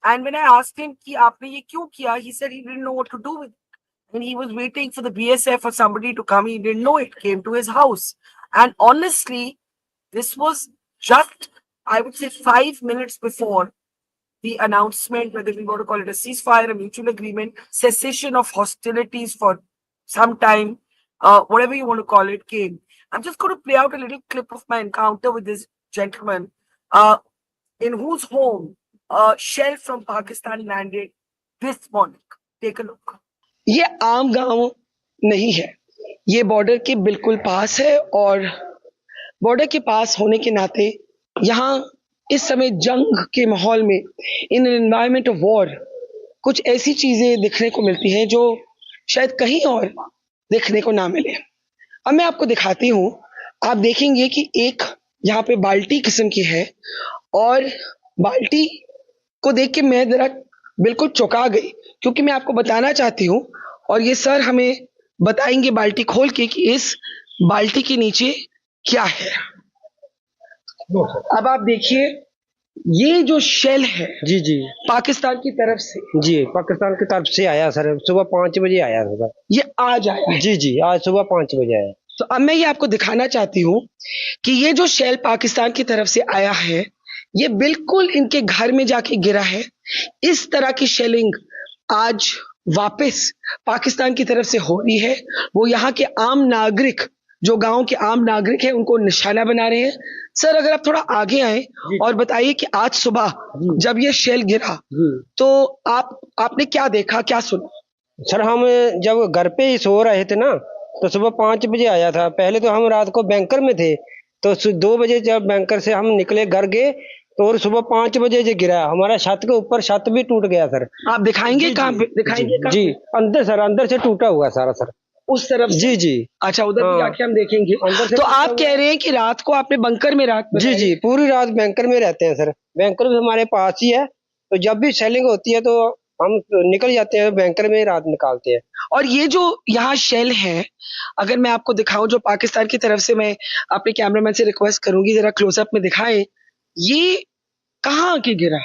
And when I asked him, ki aapne ye kyun kiya? He said he didn't know what to do with it. And he was waiting for the BSF or somebody to come. He didn't know it came to his house. And honestly, this was just, I would say, 5 minutes before the announcement, whether we want to call it a ceasefire, a mutual agreement, cessation of hostilities for some time, whatever you want to call it, came. I'm just going to play out a little clip of my encounter with this gentleman, in whose home a shell from Pakistan landed this morning. Take a look. ये आम गांव नहीं है, ये border के बिल्कुल पास है, और बॉर्डर के पास होने के नाते यहाँ इस समय जंग के माहौल में, इन एनवायरनमेंट ऑफ वॉर, कुछ ऐसी चीजें दिखने को मिलती हैं जो शायद कहीं और देखने को ना मिले। अब मैं आपको दिखाती हूँ, आप देखेंगे कि एक यहाँ पे बाल्टी किस्म की है, और बाल्टी को देख के मैं जरा बिल्कुल चौंका गई, क्योंकि मैं आपको बताना चाहती हूँ, और ये सर हमें बताएंगे बाल्टी खोल के कि इस बाल्टी के नीचे क्या है। अब आप देखिए, ये जो शेल है, जी जी पाकिस्तान की तरफ से, जी पाकिस्तान की तरफ से आया सर, सुबह 5 बजे आया सर। ये आज आया है। जी जी आज सुबह 5 बजे आया। तो अब मैं ये आपको दिखाना चाहती हूँ कि ये जो शेल पाकिस्तान की तरफ से आया है, ये बिल्कुल इनके घर में जाके गिरा है। इस तरह की शेलिंग आज वापस पाकिस्तान की तरफ से हो रही है। वो यहाँ के आम नागरिक, जो गांव के आम नागरिक हैं, उनको निशाना बना रहे हैं। सर, अगर आप थोड़ा आगे आए और बताइए कि आज सुबह जब ये शेल गिरा तो आपने क्या देखा, क्या सुना? सर, हम जब घर पे ही सो रहे थे ना, तो सुबह 5 बजे आया था। पहले तो हम रात को बैंकर में थे, तो 2 बजे जब बैंकर से हम निकले घर गए, तो और सुबह 5 बजे जो गिरा, हमारा छत के ऊपर छत भी टूट गया सर। आप दिखाएंगे कहाँ पे? दिखाएंगे कहाँ? जी अंदर सर, अंदर से टूटा हुआ सारा सर, उस तरफ। जी जी अच्छा, उधर भी जाके हम देखेंगे। तो आप कह रहे हैं कि रात को आपने बंकर में रात? जी जी पूरी रात बैंकर में रहते हैं सर। बैंकर भी हमारे पास ही है, तो जब भी सेलिंग होती है तो हम निकल जाते हैं बैंकर में, रात निकालते हैं। और ये जो यहाँ शेल है, अगर मैं आपको दिखाऊं, जो पाकिस्तान की तरफ से, मैं अपने कैमरामैन से रिक्वेस्ट करूंगी जरा क्लोजअप में दिखाएं, ये कहाँ आके गिरा?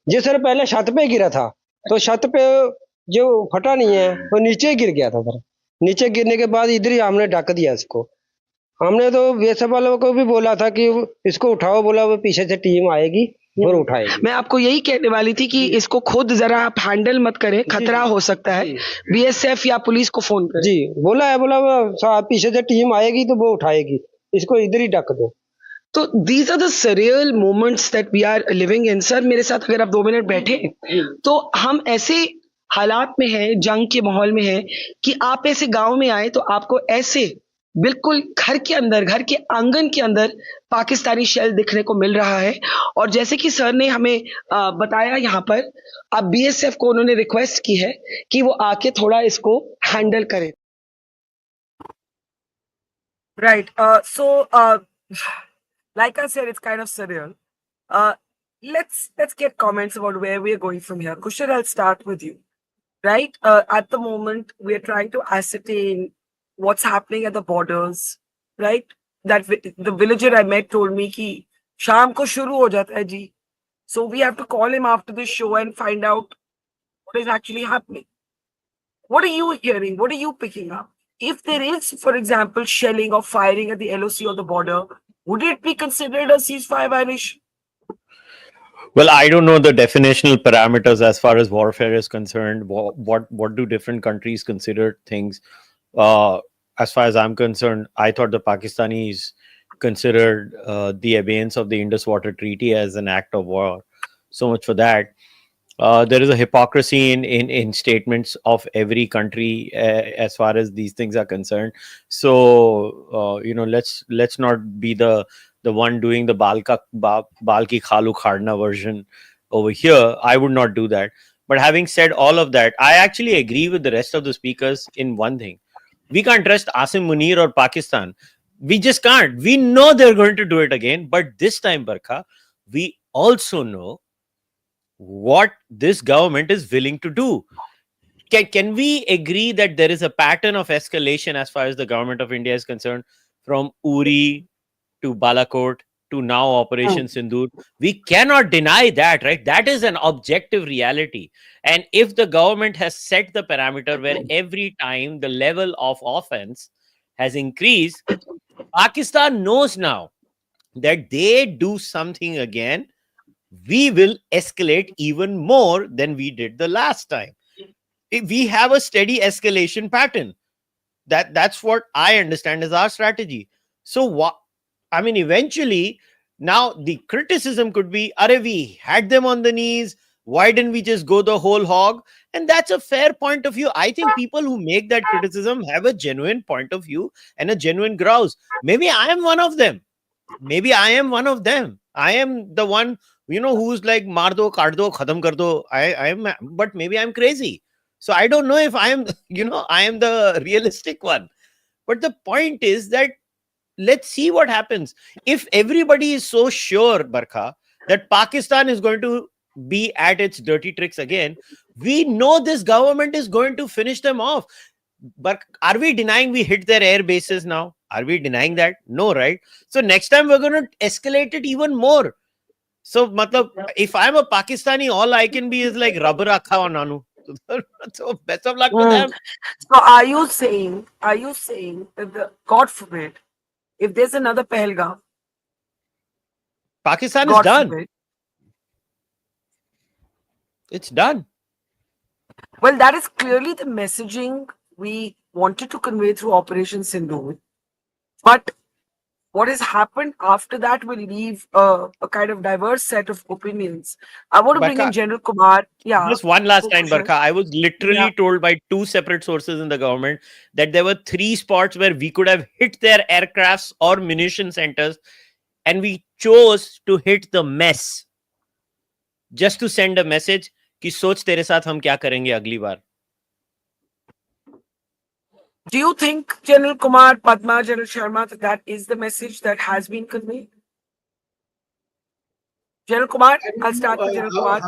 जी सर, पहले छत पे गिरा था, तो छत पे जो फटा नहीं है वो नीचे गिर गया था सर। नीचे गिरने के बाद इधर ही हमने ढक दिया इसको। हमने तो बीएसएफ वालों को भी बोला था कि इसको उठाओ, बोला वो पीछे से टीम आएगी और उठाएगी। मैं आपको यही कहने वाली थी कि इसको खुद जरा आप हैंडल मत करें, खतरा हो सकता है, बीएसएफ या पुलिस को फोन करें। जी बोला है, बोला वो पीछे से टीम आएगी तो वो उठाएगी, इसको इधर ही ढक दो। तो these are the surreal moments that we are living in. Sir मेरे साथ अगर आप 2 मिनट बैठे, तो हम ऐसे हालात में हैं, जंग के माहौल में हैं, कि आप ऐसे गांव में आए तो आपको ऐसे बिल्कुल घर के अंदर, घर के आंगन के अंदर पाकिस्तानी शेल दिखने को मिल रहा है। और जैसे कि सर ने हमें बताया, यहाँ पर अब बीएसएफ को उन्होंने रिक्वेस्ट की है कि वो आके थोड़ा इसको हैंडल करें। Right. Like I said, it's kind of surreal. Uh, let's get comments about where we are going from here. Kushal, I'll start with you. Right. At the moment, we are trying to ascertain what's happening at the borders. Right. The villager I met told me कि शाम को शुरू हो जाता है जी. So we have to call him after the show and find out what is actually happening. What are you hearing? What are you picking up? If there is, for example, shelling or firing at the LOC or the border, would it be considered a ceasefire violation? Well, I don't know the definitional parameters as far as warfare is concerned. What do different countries consider things? As far as I'm concerned, I thought the Pakistanis considered the abeyance of the Indus Water Treaty as an act of war. So much for that. There is a hypocrisy in statements of every country as far as these things are concerned. So let's not be the one doing the balki khalu khadna version over here. I would not do that. But having said all of that, I actually agree with the rest of the speakers in one thing. We can't trust Asim Munir or Pakistan. We just can't. We know they're going to do it again. But this time, Barkha, we also know what this government is willing to do. Can we agree that there is a pattern of escalation as far as the government of India is concerned, from Uri to Balakot to now Operation Sindoor? We cannot deny that, right? That is an objective reality. And if the government has set the parameter where every time the level of offense has increased, Pakistan knows now that they do something again, we will escalate even more than we did the last time. If we have a steady escalation pattern. That's what I understand as our strategy. So what I mean, eventually, now the criticism could be, Are, we had them on the knees. Why didn't we just go the whole hog? And that's a fair point of view. I think people who make that criticism have a genuine point of view and a genuine grouse. Maybe I am one of them. I am the one, who's like, maar do, kaat do, khatam kar do. I am, but maybe I'm crazy. So I don't know if I am, I am the realistic one. But the point is that let's see what happens. If everybody is so sure, Barkha, that Pakistan is going to be at its dirty tricks again, we know this government is going to finish them off. But are we denying we hit their air bases now? Are we denying that? No, right? So next time we're going to escalate it even more. So, matlab, if I'm a Pakistani, all I can be is like rubber akha or nanu. So best of luck to them. So are you saying that God forbid, if there's another Pahalgam, Pakistan is God done. forbid, It's done. well, that is clearly the messaging we wanted to convey through Operation Sindoor. But what has happened after that will leave a kind of diverse set of opinions. I want to bring in Barkha, General Kumar. Yeah. just one last line, Kushal. Barkha. I was literally told by 2 separate sources in the government that there were 3 spots where we could have hit their aircrafts or munition centers, and we chose to hit the mess just to send a message कि सोच तेरे साथ हम क्या करेंगे अगली बार. Do you think, General Kumar, Padma, General Sharma, that is the message that has been conveyed? General Kumar, I'll start with General Kumar.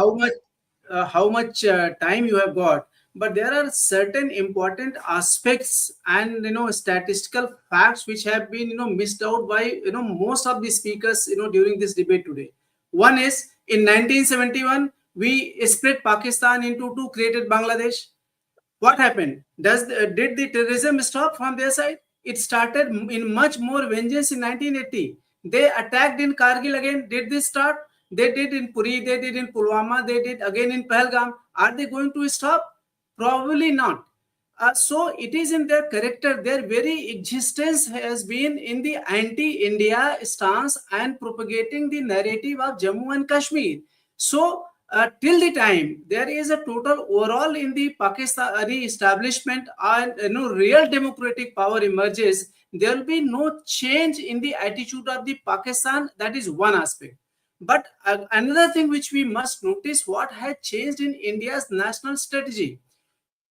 How much time you have got, but there are certain important aspects and statistical facts which have been missed out by most of the speakers during this debate today. One is, in 1971 we split Pakistan into two, created Bangladesh. What happened? Did the terrorism stop from their side? It started in much more vengeance in 1980. They attacked in Kargil again. Did this start? They did in Puri, they did in Pulwama, they did again in Pahalgam. Are they going to stop? Probably not. So it is in their character, their very existence has been in the anti-India stance and propagating the narrative of Jammu and Kashmir. So till the time there is a total overall in the Pakistani establishment and real democratic power emerges, there will be no change in the attitude of the Pakistan. That is one aspect. But another thing which we must notice, what has changed in India's national strategy.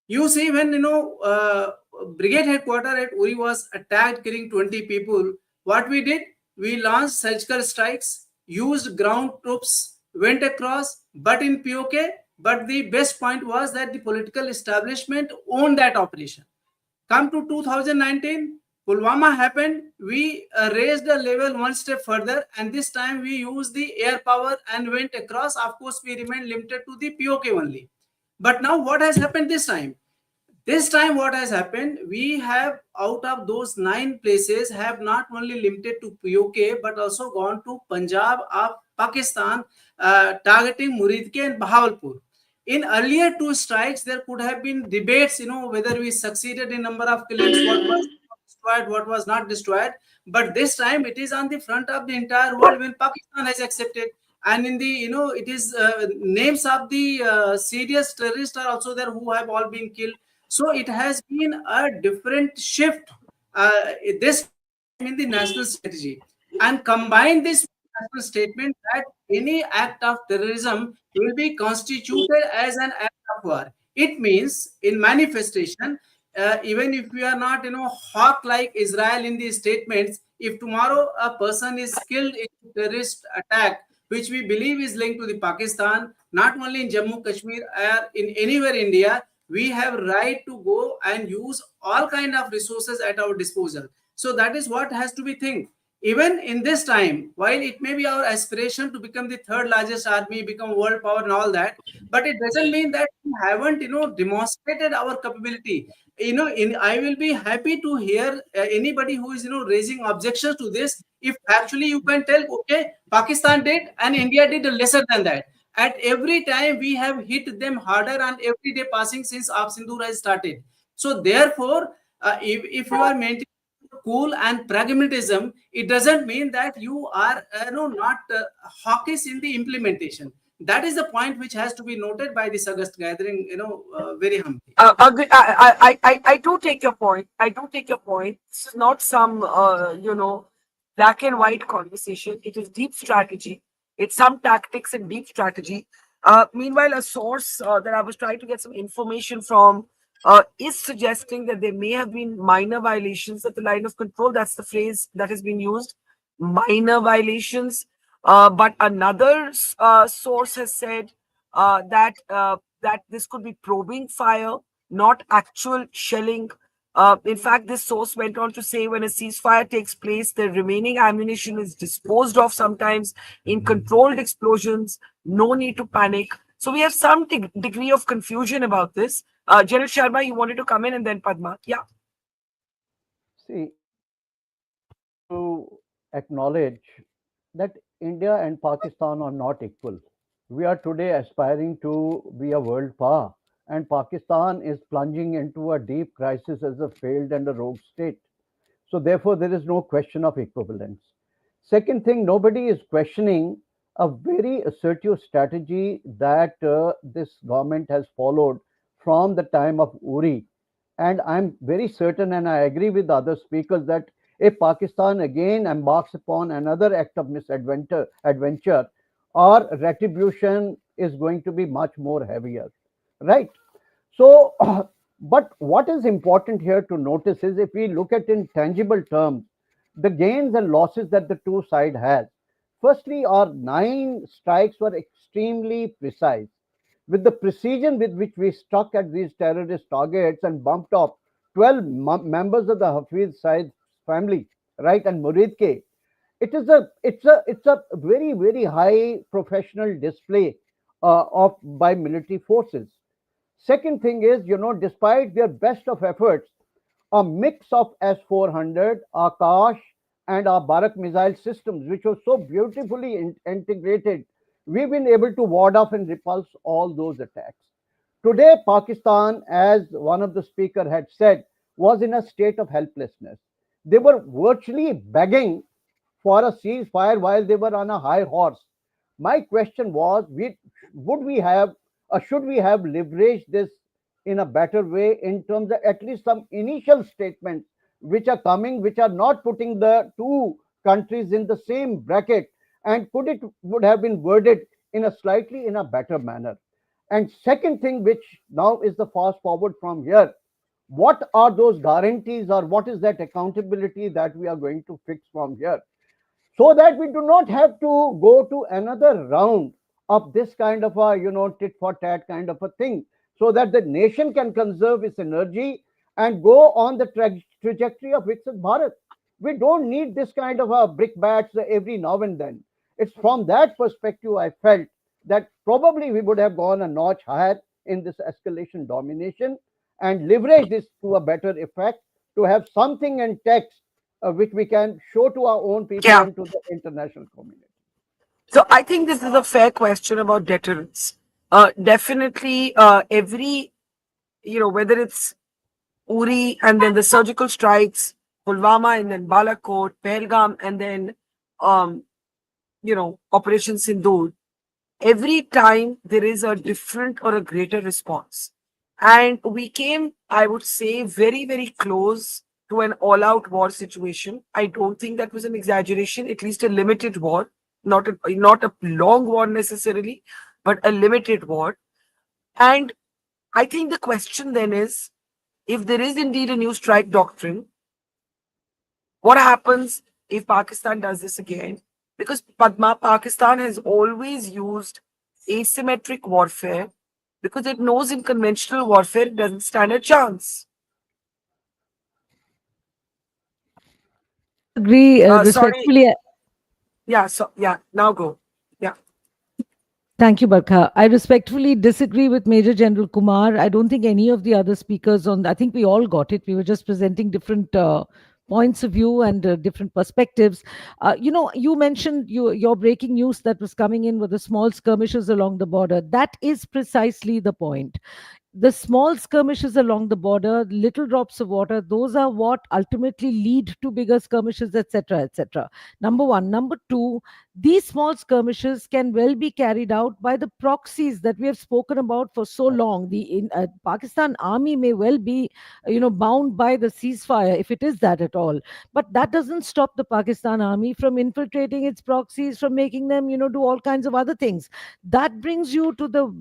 You see, when brigade headquarters at Uri was attacked, killing 20 people, what we did? We launched surgical strikes, used ground troops, went across, but in POK. But the best point was that the political establishment owned that operation. Come to 2019, Pulwama happened. We raised the level one step further, and this time we used the air power and went across. Of course, we remained limited to the POK only. But now, what has happened this time? This time, what has happened? We have, out of those 9 places, have not only limited to POK but also gone to Punjab of Pakistan, targeting Muridke and Bahawalpur. In earlier 2 strikes, there could have been debates, whether we succeeded in number of killings, what was destroyed, what was not destroyed. But this time, it is on the front of the entire world when Pakistan has accepted. And in the, it is names of the serious terrorists are also there who have all been killed. So it has been a different shift this in the national strategy, and combine this national statement that any act of terrorism will be constituted as an act of war. It means in manifestation, even if we are not, hawk like Israel in these statements, if tomorrow a person is killed in a terrorist attack, which we believe is linked to the Pakistan, not only in Jammu Kashmir or in anywhere India, we have right to go and use all kind of resources at our disposal. So that is what has to be think. Even in this time, while it may be our aspiration to become the third largest army, become world power and all that, but it doesn't mean that we haven't, demonstrated our capability. I will be happy to hear anybody who is, raising objections to this. If actually you can tell, okay, Pakistan did and India did lesser than that. At every time we have hit them harder on every day passing since Aap Sindoor has started. So therefore, if you are maintaining cool and pragmatism, it doesn't mean that you are not hawkish in the implementation. That is the point which has to be noted by this August gathering, very humbly. I do take your point. I do take your point. This is not some, black and white conversation. It is deep strategy. It's some tactics and deep strategy. Meanwhile, a source that I was trying to get some information from is suggesting that there may have been minor violations at the line of control. That's the phrase that has been used, minor violations. But another source has said that this could be probing fire, not actual shelling. In fact, this source went on to say when a ceasefire takes place, the remaining ammunition is disposed of sometimes in controlled explosions. No need to panic. So we have some degree of confusion about this. General Sharma, you wanted to come in and then Padma. Yeah. See, to acknowledge that India and Pakistan are not equal. We are today aspiring to be a world power, and Pakistan is plunging into a deep crisis as a failed and a rogue state. So, therefore, there is no question of equivalence. Second thing, nobody is questioning a very assertive strategy that this government has followed from the time of Uri. And I'm very certain, and I agree with the other speakers, that if Pakistan again embarks upon another act of adventure, our retribution is going to be much more heavier, right? So, but what is important here to notice is if we look at in tangible terms, the gains and losses that the two side has. Firstly, our 9 strikes were extremely precise. With the precision with which we struck at these terrorist targets and bumped off 12 members of the Hafiz Said family, right, and Muridke, it's a very high professional display of by military forces. Second thing is, despite their best of efforts, a mix of S-400, Akash, and our Barak missile systems, which was so beautifully integrated, we've been able to ward off and repulse all those attacks. Today, Pakistan, as one of the speaker had said, was in a state of helplessness. They were virtually begging for a ceasefire while they were on a high horse. My question was, would we have, or should we have leveraged this in a better way in terms of at least some initial statements which are coming, which are not putting the two countries in the same bracket, and could it would have been worded in a slightly in a better manner. And second thing, which now is the fast forward from here, what are those guarantees or what is that accountability that we are going to fix from here, so that we do not have to go to another round of this kind of a tit for tat kind of a thing, so that the nation can conserve its energy and go on the trajectory of Viksit Bharat. We don't need this kind of a brickbats every now and then. It's from that perspective I felt that probably we would have gone a notch higher in this escalation domination and leverage this to a better effect, to have something in text which we can show to our own people Yeah. and to the international community. So I think this is a fair question about deterrence. Definitely, every, whether it's Uri and then the surgical strikes, Pulwama and then Balakot, Pahalgam, and then, um, Operation Sindoor, every time there is a different or a greater response. And we came, I would say, very, very close to an all out war situation. I don't think that was an exaggeration, at least a limited war, not a long war necessarily, but a limited war. And I think the question then is, if there is indeed a new strike doctrine, what happens if Pakistan does this again? Because Pakistan has always used asymmetric warfare because it knows in conventional warfare it doesn't stand a chance. Agree Sorry. respectfully. Yeah, so yeah, now go. Yeah. Thank you, Barkha. I respectfully disagree with Major General Kumar. I don't think any of the other speakers I think we all got it. We were just presenting different points of view and different perspectives. You mentioned your breaking news that was coming in with the small skirmishes along the border. That is precisely the point. The small skirmishes along the border, little drops of water, those are what ultimately lead to bigger skirmishes, etc., etc. Number one. Number two, these small skirmishes can well be carried out by the proxies that we have spoken about for so long. Pakistan army may well be, bound by the ceasefire, if it is that at all. But that doesn't stop the Pakistan army from infiltrating its proxies, from making them, do all kinds of other things. That brings you to the,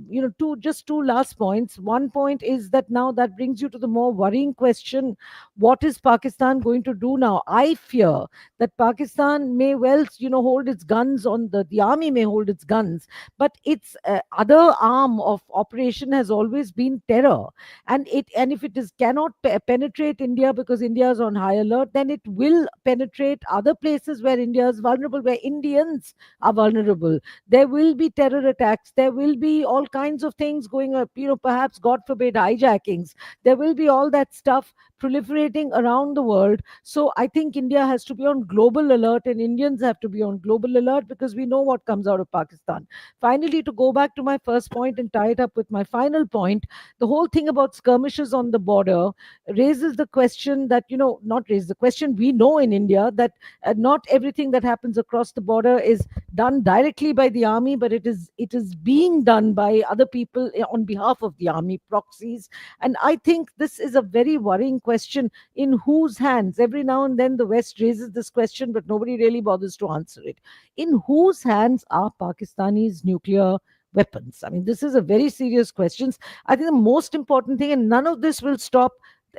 two last points. One point is that now that brings you to the more worrying question: what is Pakistan going to do now? I fear that Pakistan may well, hold its guns on the army may hold its guns, but its other arm of operation has always been terror. And if it cannot penetrate India because India is on high alert, then it will penetrate other places where India is vulnerable, where Indians are vulnerable. There will be terror attacks. There will be all kinds of things going up, perhaps, God forbid, hijackings. There will be all that stuff proliferating around the world. So I think India has to be on global alert and Indians have to be on global alert, because we know what comes out of Pakistan. Finally, to go back to my first point and tie it up with my final point, the whole thing about skirmishes on the border raises the question that, not raise the question, we know in India that not everything that happens across the border is done directly by the army, but it is being done by other people on behalf of the army, proxies. And I think this is a very worrying question. In whose hands? Every now and then the West raises this question, but nobody really bothers to answer it. In whose hands are Pakistani's nuclear weapons? I mean, this is a very serious question. I think the most important thing, and none of this will stop,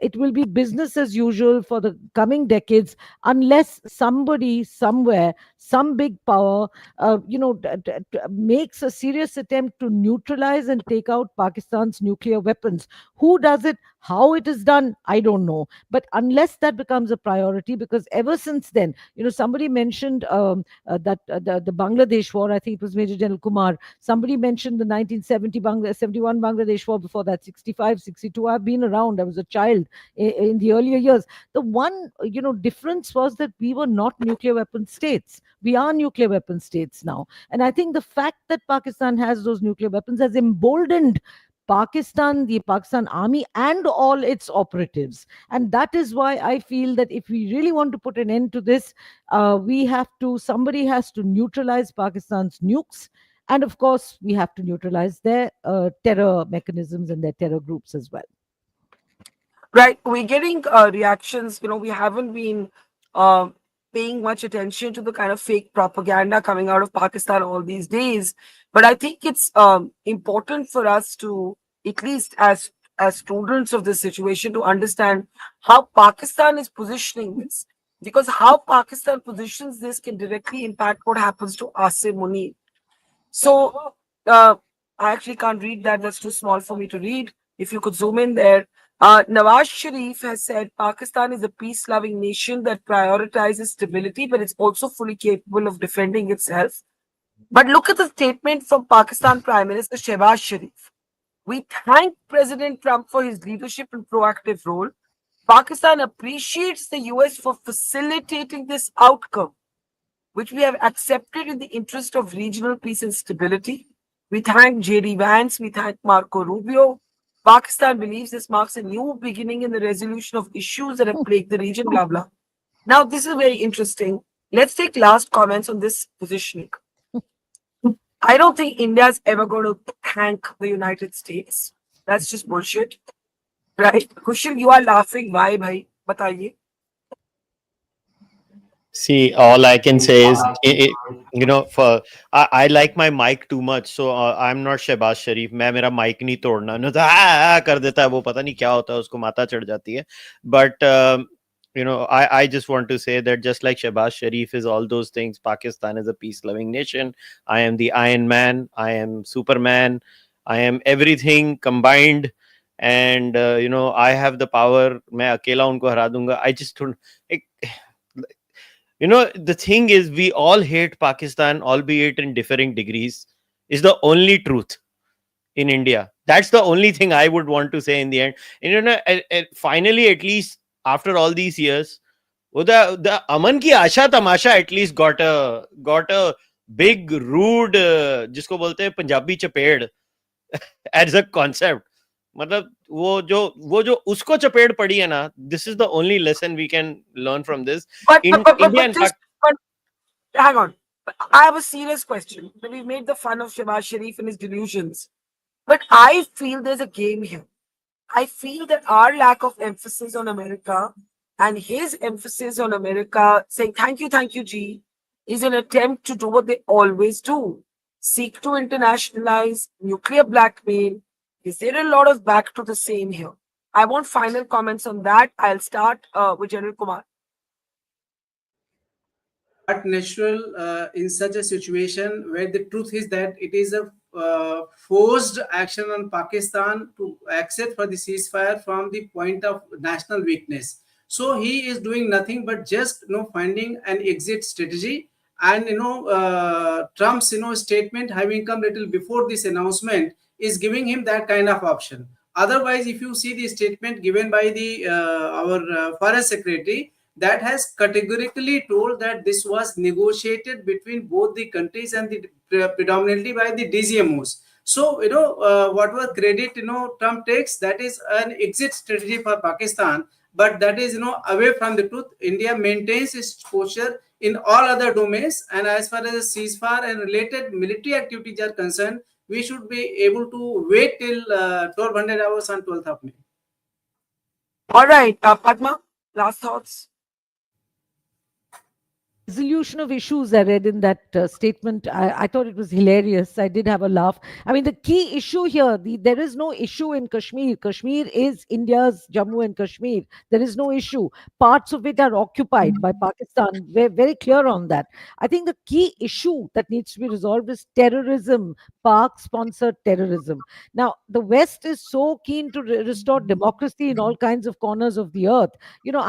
it will be business as usual for the coming decades, unless somebody somewhere some big power, makes a serious attempt to neutralize and take out Pakistan's nuclear weapons. Who does it? How it is done? I don't know. But unless that becomes a priority, because ever since then, somebody mentioned that the Bangladesh war. I think it was Major General Kumar. Somebody mentioned the 1970 71 Bangladesh war. Before that, 65, 62. I've been around. I was a child in the earlier years. The one difference was that we were not nuclear weapon states. We are nuclear weapon states now, and I think the fact that Pakistan has those nuclear weapons has emboldened Pakistan, the Pakistan army, and all its operatives. And that is why I feel that if we really want to put an end to this, somebody has to neutralize Pakistan's nukes. And of course, we have to neutralize their terror mechanisms and their terror groups as well. Right. We're getting reactions. We haven't been uh, paying much attention to the kind of fake propaganda coming out of Pakistan all these days. But I think it's important for us to, at least as students of this situation, to understand how Pakistan is positioning this. Because how Pakistan positions this can directly impact what happens to Asim Munir. So I actually can't read that. That's too small for me to read. If you could zoom in there. Nawaz Sharif has said Pakistan is a peace loving nation that prioritizes stability, but it's also fully capable of defending itself. But look at the statement from Pakistan Prime Minister Shehbaz Sharif. We thank President Trump for his leadership and proactive role. Pakistan appreciates the US for facilitating this outcome, which we have accepted in the interest of regional peace and stability. We thank J.D. Vance, we thank Marco Rubio. Pakistan believes this marks a new beginning in the resolution of issues that have plagued the region, blah, blah. Now, this is very interesting. Let's take last comments on this positioning. I don't think India is ever going to thank the United States. That's just bullshit. Right? Kushal, you are laughing. Why, bhai? Bataiye. See, all I can say is, for I like my mic too much, so I'm not Shehbaz Sharif. मैं मेरा mic नहीं तोड़ना, नहीं तो कर देता है वो, पता नहीं क्या होता है, उसको माथा चढ़ जाती है. But I just want to say that just like Shehbaz Sharif is all those things, Pakistan is a peace-loving nation. I am the Iron Man. I am Superman. I am everything combined, and I have the power. मैं अकेला उनको हरा दूंगा. I just don't. The thing is, we all hate Pakistan, albeit in differing degrees, is the only truth in India. That's the only thing I would want to say in the end. And finally, at least after all these years, the Aman ki Asha Tamasha at least got a big rude, जिसको बोलते हैं Punjabi चपेड़, as a concept. मतलब वो जो उसको चपेट पड़ी है ना, this is the only lesson we can learn from this. But India, hang on. I have a serious question. We made the fun of Shehbaz Sharif and his delusions. But I feel there's a game here. I feel that our lack of emphasis on America and his emphasis on America, saying thank you, G, is an attempt to do what they always do. Seek to internationalize, nuclear blackmail. Is there a lot of back to the same here? I want final comments on that. I'll start with General Kumar. But natural in such a situation where the truth is that it is a forced action on Pakistan to accept for the ceasefire from the point of national weakness. So he is doing nothing but just finding an exit strategy. And Trump's statement having come little before this announcement is giving him that kind of option. Otherwise, if you see the statement given by the our foreign secretary, that has categorically told that this was negotiated between both the countries and predominantly by the DGMOs. So whatever credit Trump takes, that is an exit strategy for Pakistan, but that is away from the truth. India maintains its posture in all other domains, and as far as the ceasefire and related military activities are concerned, we should be able to wait till 1200 hours on 12th of May. All right, Padma, last thoughts. resolution of issues I read in that statement. I thought it was hilarious. I did have a laugh. I mean, the key issue here, there is no issue in Kashmir. Kashmir is India's Jammu and Kashmir. There is no issue. Parts of it are occupied by Pakistan. We're very clear on that. I think the key issue that needs to be resolved is terrorism, Pak sponsored terrorism. Now, the West is so keen to restore democracy in all kinds of corners of the earth.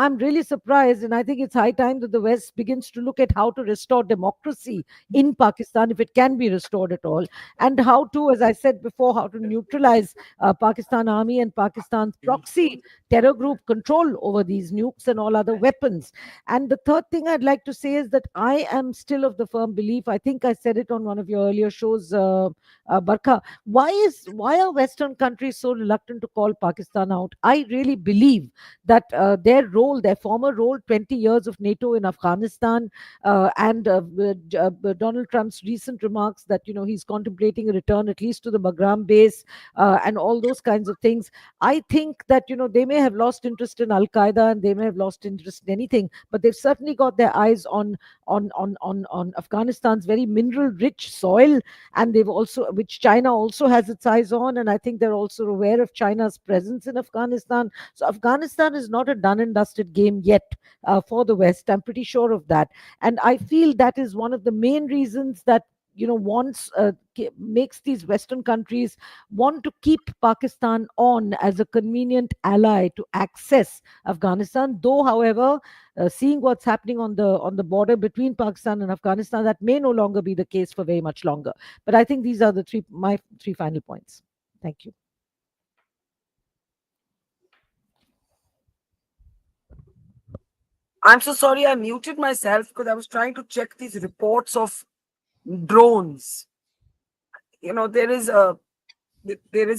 I'm really surprised, and I think it's high time that the West begins to look at how to restore democracy in Pakistan, if it can be restored at all, and how to, as I said before, how to neutralize Pakistan Army and Pakistan's proxy terror group control over these nukes and all other weapons. And the third thing I'd like to say is that I am still of the firm belief. I think I said it on one of your earlier shows, Barkha. Why are Western countries so reluctant to call Pakistan out? I really believe that their former role, 20 years of NATO in Afghanistan, and Donald Trump's recent remarks that he's contemplating a return at least to the Bagram base, and all those kinds of things. I think that they may have lost interest in Al Qaeda and they may have lost interest in anything, but they've certainly got their eyes on Afghanistan's very mineral rich soil, and they've also, which China also has its eyes on, and I think they're also aware of China's presence in Afghanistan. So Afghanistan is not a done and dusted game yet for the West. I'm pretty sure of that, and I feel that is one of the main reasons that wants makes these Western countries want to keep Pakistan on as a convenient ally to access Afghanistan. Though, however, seeing what's happening on the border between Pakistan and Afghanistan, that may no longer be the case for very much longer. But I think these are my three final points. Thank you. I'm so sorry, I muted myself because I was trying to check these reports of drones. There is a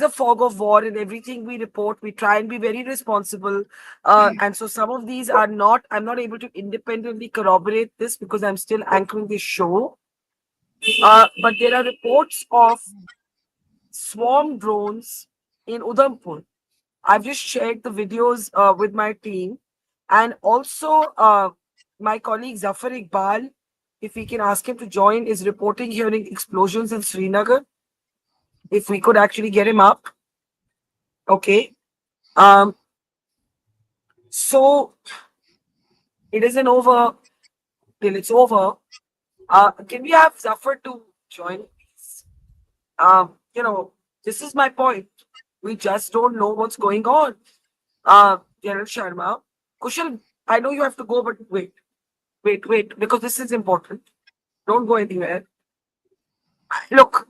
fog of war in everything we report. We try and be very responsible, and so some of these are not. I'm not able to independently corroborate this because I'm still anchoring this show. But there are reports of swarm drones in Udhampur. I've just shared the videos with my team, and also my colleague Zafar Iqbal, if we can ask him to join, is reporting hearing explosions in Srinagar. If we could actually get him up. Okay. So it isn't over till it's over. Can we have Zafar to join, please? This is my point. We just don't know what's going on. General Sharma. Kushal, I know you have to go, but wait, because this is important. Don't go anywhere. Look,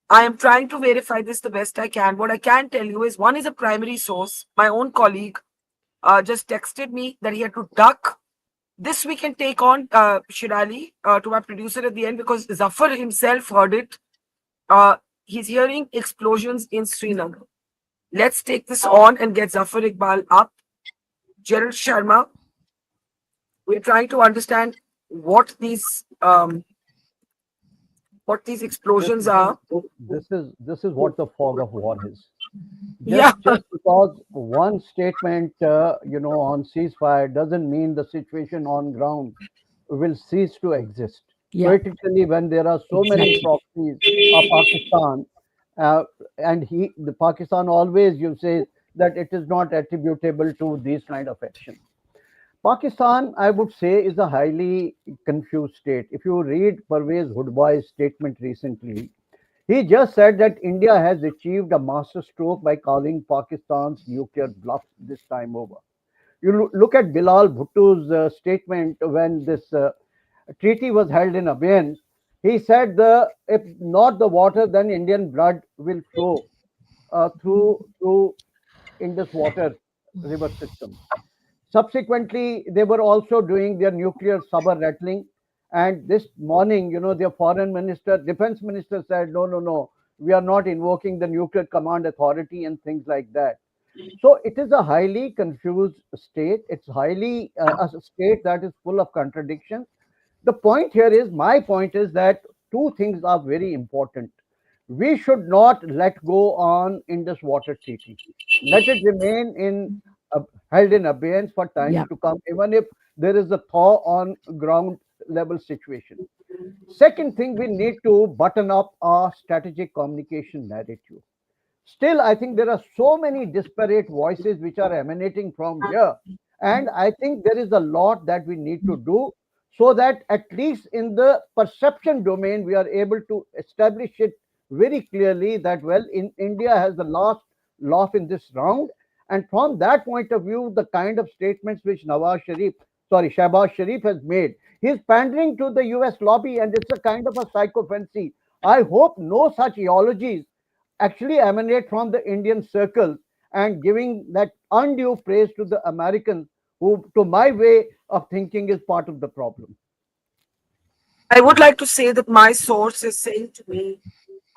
I am trying to verify this the best I can. What I can tell you is one is a primary source. My own colleague just texted me that he had to duck. This we can take on Shirali to my producer at the end because Zafar himself heard it. He's hearing explosions in Srinagar. Let's take this on and get Zafar Iqbal up. Gerald Sharma, we're trying to understand what these explosions are. This is what the fog of war is. Yeah. Just because one statement, on ceasefire doesn't mean the situation on ground will cease to exist. Yeah. Particularly when there are so many proxies of Pakistan, and the Pakistan always say that it is not attributable to these kind of actions. Pakistan, I would say, is a highly confused state. If you read Parvez Hudbai's statement recently, he just said that India has achieved a masterstroke by calling Pakistan's nuclear bluff this time over. You look at Bilal Bhutto's statement when this treaty was held in abeyance. He said, if not the water, then Indian blood will flow through Indus water river system. Subsequently, they were also doing their nuclear saber rattling. And this morning, their foreign minister, defense minister said, no, we are not invoking the nuclear command authority and things like that. So it is a highly confused state. It's highly a state that is full of contradictions. My point is that two things are very important. We should not let go on Indus Water Treaty. Let it remain held in abeyance for times to come, even if there is a thaw on ground level situation. Second thing, we need to button up our strategic communication narrative. Still, I think there are so many disparate voices which are emanating from here. And I think there is a lot that we need to do so that at least in the perception domain, we are able to establish it very clearly that, well, in India has the last laugh in this round. And from that point of view, the kind of statements which Shahbaz Sharif has made, he's pandering to the US lobby and it's a kind of a psychophancy. I hope no such ideologies actually emanate from the Indian circles and giving that undue praise to the Americans, who, to my way of thinking, is part of the problem. I would like to say that my source is saying to me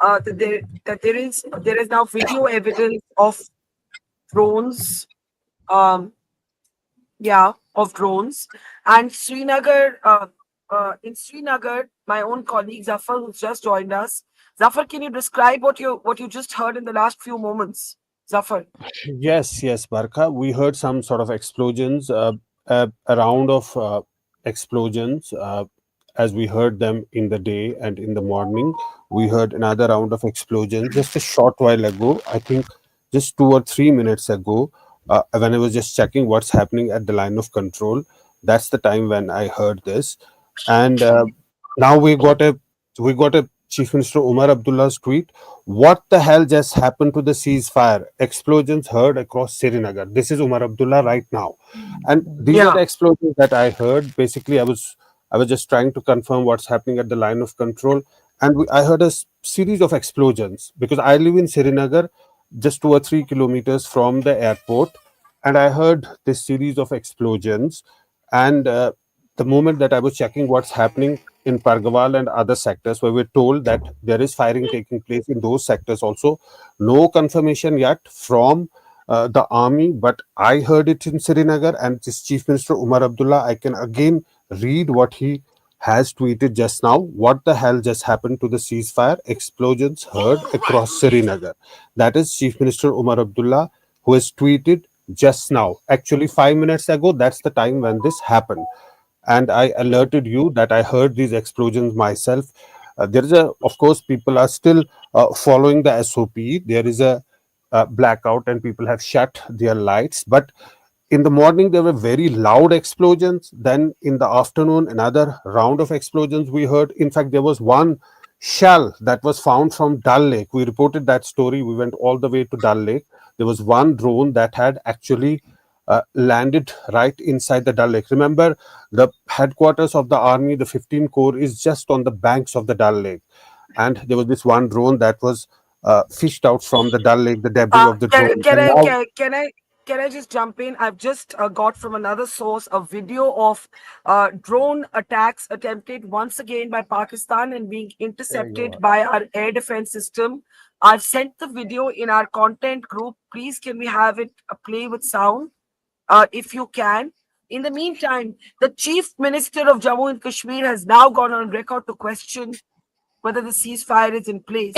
that there is now video evidence of drones. Um, yeah, of drones, and Srinagar. In Srinagar, my own colleague Zafar, who's just joined us. Zafar, can you describe what you just heard in the last few moments? Zafar. Yes, Barkha. We heard some sort of explosions, a round of explosions, as we heard them in the day and in the morning. We heard another round of explosions just a short while ago. I think just 2 or 3 minutes ago, when I was just checking what's happening at the line of control. That's the time when I heard this, and now we got a Chief Minister Umar Abdullah's tweet. What the hell just happened to the ceasefire? Explosions heard across Srinagar. This is Umar Abdullah right now, and these are Yeah. the explosions that I heard. Basically, I was just trying to confirm what's happening at the line of control, and I heard a series of explosions because I live in Srinagar, just 2 or 3 kilometers from the airport, and I heard this series of explosions, and the moment that I was checking what's happening in Pargawal and other sectors, where we're told that there is firing taking place in those sectors also. No confirmation yet from the army, but I heard it in Srinagar, and this Chief Minister Umar Abdullah, I can again read what he has tweeted just now. What the hell just happened to the ceasefire? Explosions heard across Srinagar. That is Chief Minister Umar Abdullah, who has tweeted just now. Actually, 5 minutes ago, that's the time when this happened, and I alerted you that I heard these explosions myself. There is of course, people are still following the SOP. There is a blackout, and people have shut their lights. But in the morning, there were very loud explosions. Then in the afternoon, another round of explosions we heard. In fact, there was one shell that was found from Dal Lake. We reported that story. We went all the way to Dal Lake. There was one drone that had actually landed right inside the Dal Lake. Remember, the headquarters of the army, the 15 Corps, is just on the banks of the Dal Lake. And there was this one drone that was fished out from the Dal Lake, the debris Uh, of the can, drone. can And I now, can I just jump in? I've just got from another source a video of drone attacks attempted once again by Pakistan and being There you intercepted are. by our air defense system. I've sent the video in our content group. Please, can we have it play with sound, if you can? In the meantime, the Chief Minister of Jammu and Kashmir has now gone on record to question whether the ceasefire is in place.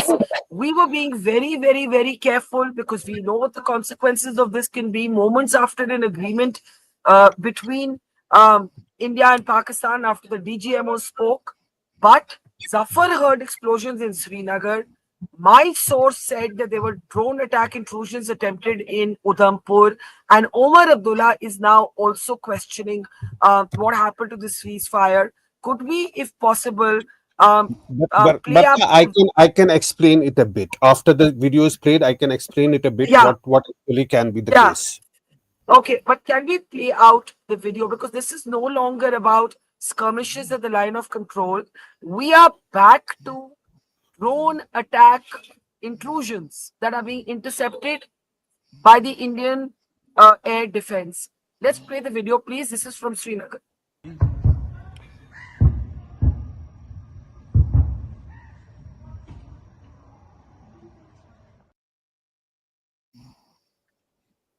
We were being very, very, very careful because we know what the consequences of this can be moments after an agreement between India and Pakistan after the DGMO spoke. But Zafar heard explosions in Srinagar. My source said that there were drone attack intrusions attempted in Udhampur, and Omar Abdullah is now also questioning what happened to the ceasefire. Could we, if possible, play but up? I can explain it a bit after the video is played. I can explain it a bit Yeah, what actually can be the yeah. case. Okay, but can we play out the video? Because this is no longer about skirmishes at the line of control. We are back to drone attack intrusions that are being intercepted by the Indian air defense. Let's play the video, please. This is from Srinagar.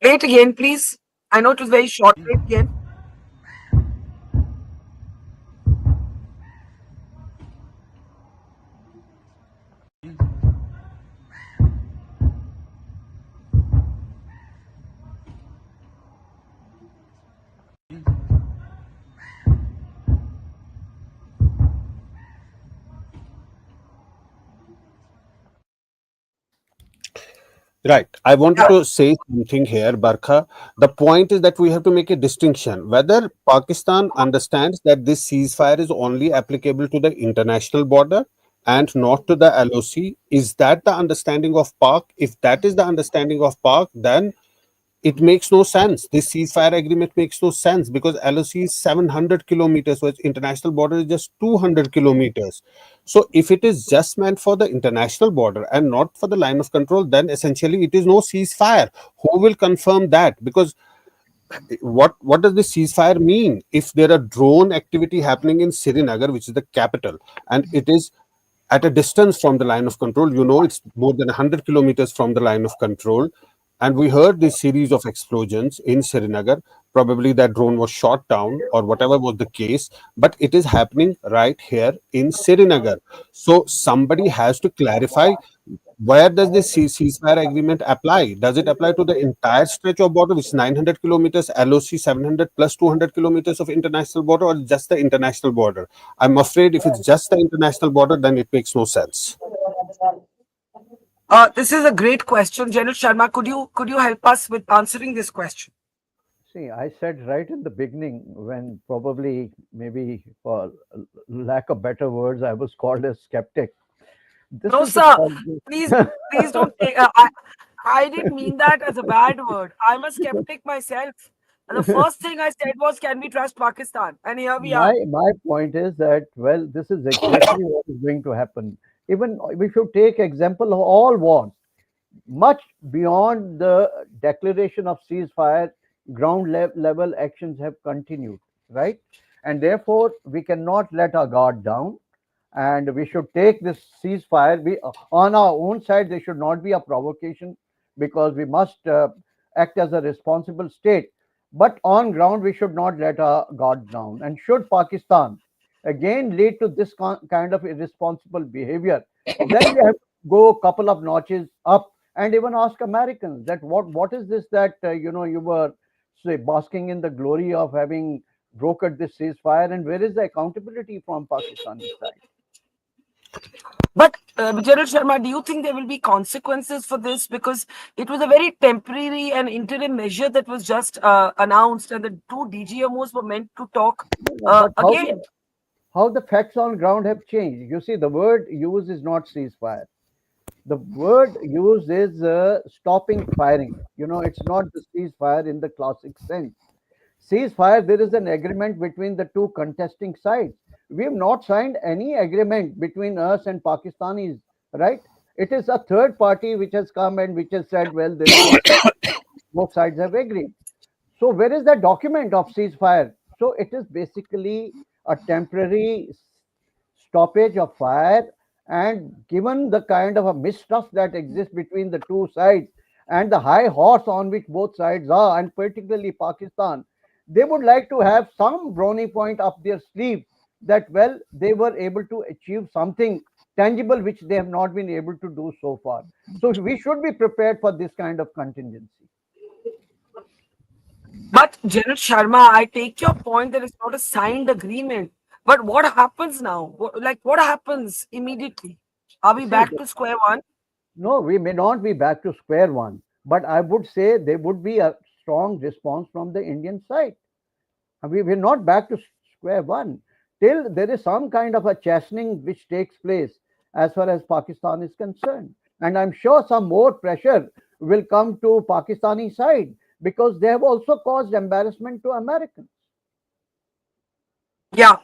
Play it again, please. I know it was very short. Play it again. Right. I wanted Yeah. to say something here, Barkha. The point is that we have to make a distinction whether Pakistan understands that this ceasefire is only applicable to the international border and not to the LOC. Is that the understanding of Pak? If that is the understanding of Pak, then it makes no sense. This ceasefire agreement makes no sense because LOC is 700 kilometers, whereas international border is just 200 kilometers. So if it is just meant for the international border and not for the line of control, then essentially it is no ceasefire. Who will confirm that? Because what does this ceasefire mean if there are drone activity happening in Srinagar, which is the capital, and it is at a distance from the line of control? You know, it's more than 100 kilometers from the line of control, and we heard this series of explosions in Srinagar. Probably that drone was shot down or whatever was the case, but it is happening right here in Srinagar. So somebody has to clarify, where does this ceasefire agreement apply? Does it apply to the entire stretch of border, which is 900 kilometers, LOC 700 plus 200 kilometers of international border, or just the international border? I'm afraid if it's just the international border, then it makes no sense. This is a great question, General Sharma. Could you help us with answering this question? See, I said right in the beginning, when probably, maybe for lack of better words, I was called a skeptic. This No, is the sir. problem. Please don't take. I didn't mean that as a bad word. I'm a skeptic myself. And the first thing I said was, "Can we trust Pakistan?" And here we are. My point is that, well, this is exactly what is going to happen. Even we should take example of all wars. Much beyond the declaration of ceasefire, ground level actions have continued, right? And therefore, we cannot let our guard down, and we should take this ceasefire. We, on our own side, there should not be a provocation, because we must act as a responsible state. But on ground, we should not let our guard down. And should Pakistan again lead to this kind of irresponsible behavior, then we have to go a couple of notches up and even ask Americans that what is this that you were, say, basking in the glory of having brokered this ceasefire, and where is the accountability from Pakistani side? But General Sharma, do you think there will be consequences for this? Because it was a very temporary and interim measure that was just announced, and the two DGMOs were meant to talk But again. how the facts on ground have changed. You see, the word used is not ceasefire. The word used is stopping firing. It's not the ceasefire in the classic sense. Ceasefire, there is an agreement between the two contesting sides. We have not signed any agreement between us and Pakistanis, right? It is a third party which has come and which has said, well, there is a ceasefire. Both sides have agreed. So where is the document of ceasefire? So it is basically a temporary stoppage of fire, and given the kind of a mistrust that exists between the two sides and the high horse on which both sides are, and particularly Pakistan, they would like to have some brownie point up their sleeve that, well, they were able to achieve something tangible which they have not been able to do so far. So we should be prepared for this kind of contingency. But General Sharma, I take your point that it's not a signed agreement. But what happens now? What happens immediately? Are we See, back to square one? no, we may not be back to square one, but I would say there would be a strong response from the Indian side. And we're not back to square one till there is some kind of a chastening which takes place as far as Pakistan is concerned. And I'm sure some more pressure will come to Pakistani side, because they have also caused embarrassment to Americans. Yeah,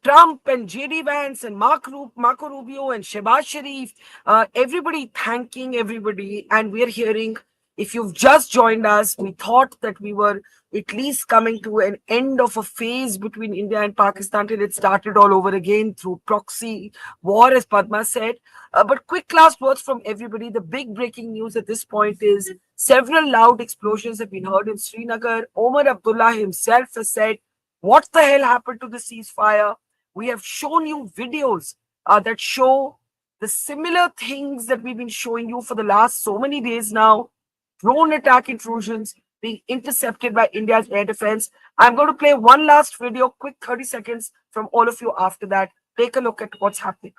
Trump and JD Vance and Marco Rubio and Shehbaz Sharif, everybody thanking everybody, and we're hearing. If you've just joined us, we thought that we were at least coming to an end of a phase between India and Pakistan till it started all over again through proxy war, as Padma said. But quick last words from everybody. The big breaking news at this point is several loud explosions have been heard in Srinagar. Omar Abdullah himself has said, what the hell happened to the ceasefire? We have shown you videos that show the similar things that we've been showing you for the last so many days now. Drone attack intrusions being intercepted by India's air defense. I'm going to play one last video, quick 30 seconds from all of you after that. Take a look at what's happening.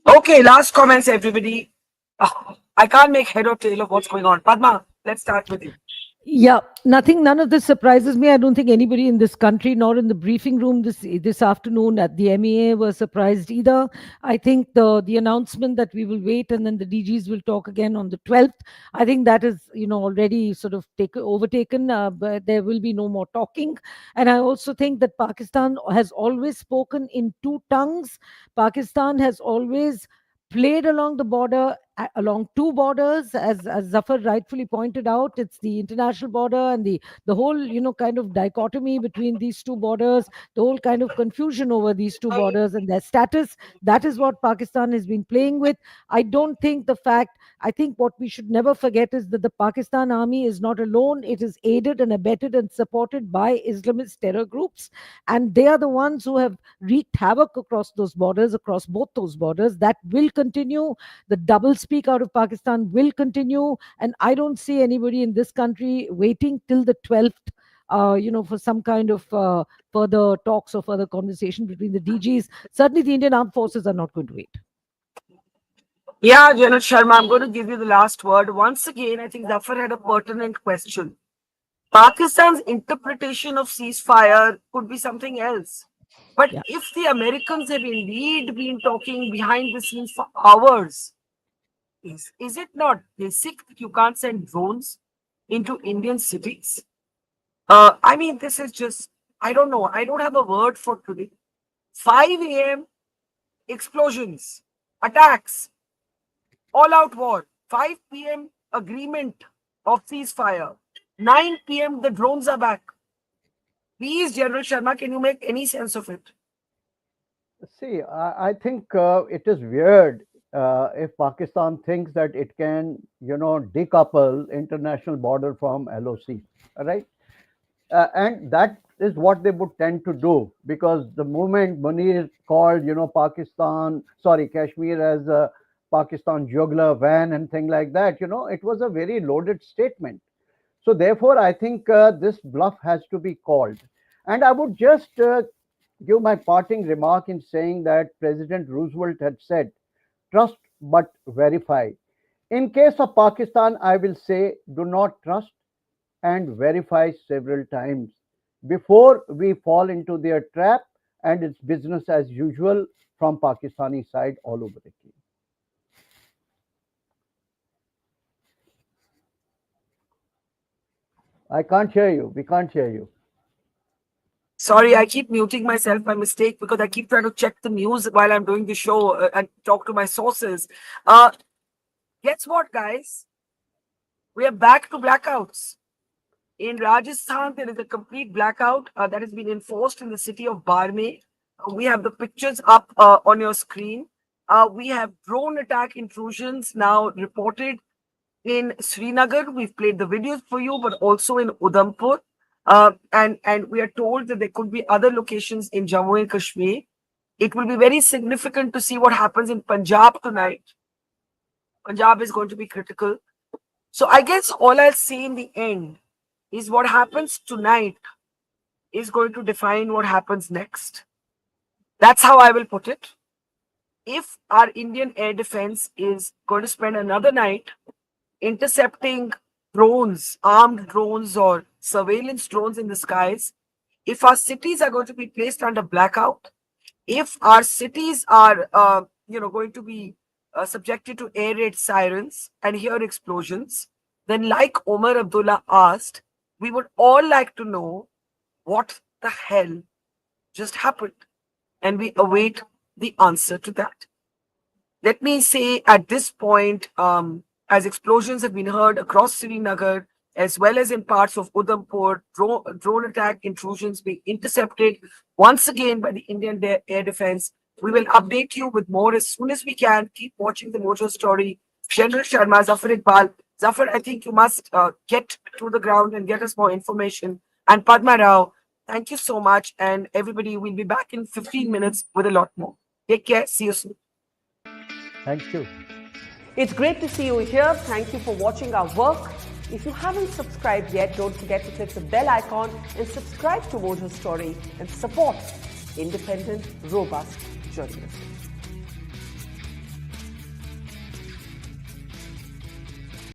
Okay, last comments, everybody. I can't make head or tail of what's going on. Padma, let's start with you. Yeah, none of this surprises me. I don't think anybody in this country, nor in the briefing room this afternoon at the MEA, was surprised either. I think the announcement that we will wait and then the DGs will talk again on the 12th. I think that is already sort of overtaken. But there will be no more talking. And I also think that Pakistan has always spoken in two tongues. Pakistan has always played along the border, along two borders, as Zafar rightfully pointed out. It's the international border and the whole kind of dichotomy between these two borders, the whole kind of confusion over these two borders and their status. That is what Pakistan has been playing with. I think what we should never forget is that the Pakistan army is not alone. It is aided and abetted and supported by Islamist terror groups, and they are the ones who have wreaked havoc across those borders, across both those borders. That will continue. The double speak out of Pakistan will continue. And I don't see anybody in this country waiting till the 12th. For some kind of further talks or further conversation between the DGs. Certainly, the Indian armed forces are not going to wait. Yeah, General Sharma, I'm going to give you the last word. Once again, I think Zafar had a pertinent question. Pakistan's interpretation of ceasefire could be something else. But Yeah. if the Americans have indeed been talking behind the scenes for hours, is it not basic that you can't send drones into Indian cities? I mean, this is just, I don't know. I don't have a word for today. 5 a.m. explosions, attacks, all out war. 5 p.m. agreement of ceasefire. 9 p.m. the drones are back. Please, General Sharma, can you make any sense of it? See, I think it is weird if Pakistan thinks that it can, decouple international border from LOC, right? And that is what they would tend to do, because the moment Munir called, Kashmir as a Pakistan jugular vein and thing like that, it was a very loaded statement. So therefore, I think this bluff has to be called. And I would just give my parting remark in saying that President Roosevelt had said, trust but verify. In case of Pakistan, I will say, do not trust and verify several times before we fall into their trap, and it's business as usual from Pakistani side all over again. I can't hear you. We can't hear you. Sorry, I keep muting myself by mistake because I keep trying to check the news while I'm doing the show and talk to my sources. Guess what, guys? We are back to blackouts. In Rajasthan, there is a complete blackout that has been enforced in the city of Barmer. We have the pictures up on your screen. We have drone attack intrusions now reported in Srinagar. We've played the videos for you, but also in Udhampur. And we are told that there could be other locations in Jammu and Kashmir. It will be very significant to see what happens in Punjab tonight. Punjab is going to be critical. So I guess all I'll say in the end is what happens tonight is going to define what happens next. That's how I will put it. If our Indian air defense is going to spend another night intercepting drones, armed drones, or surveillance drones in the skies, if our cities are going to be placed under blackout, if our cities are, going to be subjected to air raid sirens and hear explosions, then, like Omar Abdullah asked, we would all like to know what the hell just happened, and we await the answer to that. Let me say at this point, as explosions have been heard across Srinagar, as well as in parts of Udhampur, drone attack intrusions being intercepted once again by the Indian Air Defense. We will update you with more as soon as we can. Keep watching the Mojo Story. General Sharma, Zafar Iqbal. Zafar, I think you must get to the ground and get us more information. And Padma Rao, thank you so much. And everybody, will be back in 15 minutes with a lot more. Take care. See you soon. Thank you. It's great to see you here. Thank you for watching our work. If you haven't subscribed yet, don't forget to click the bell icon and subscribe to Mojo Story and support independent, robust journalism.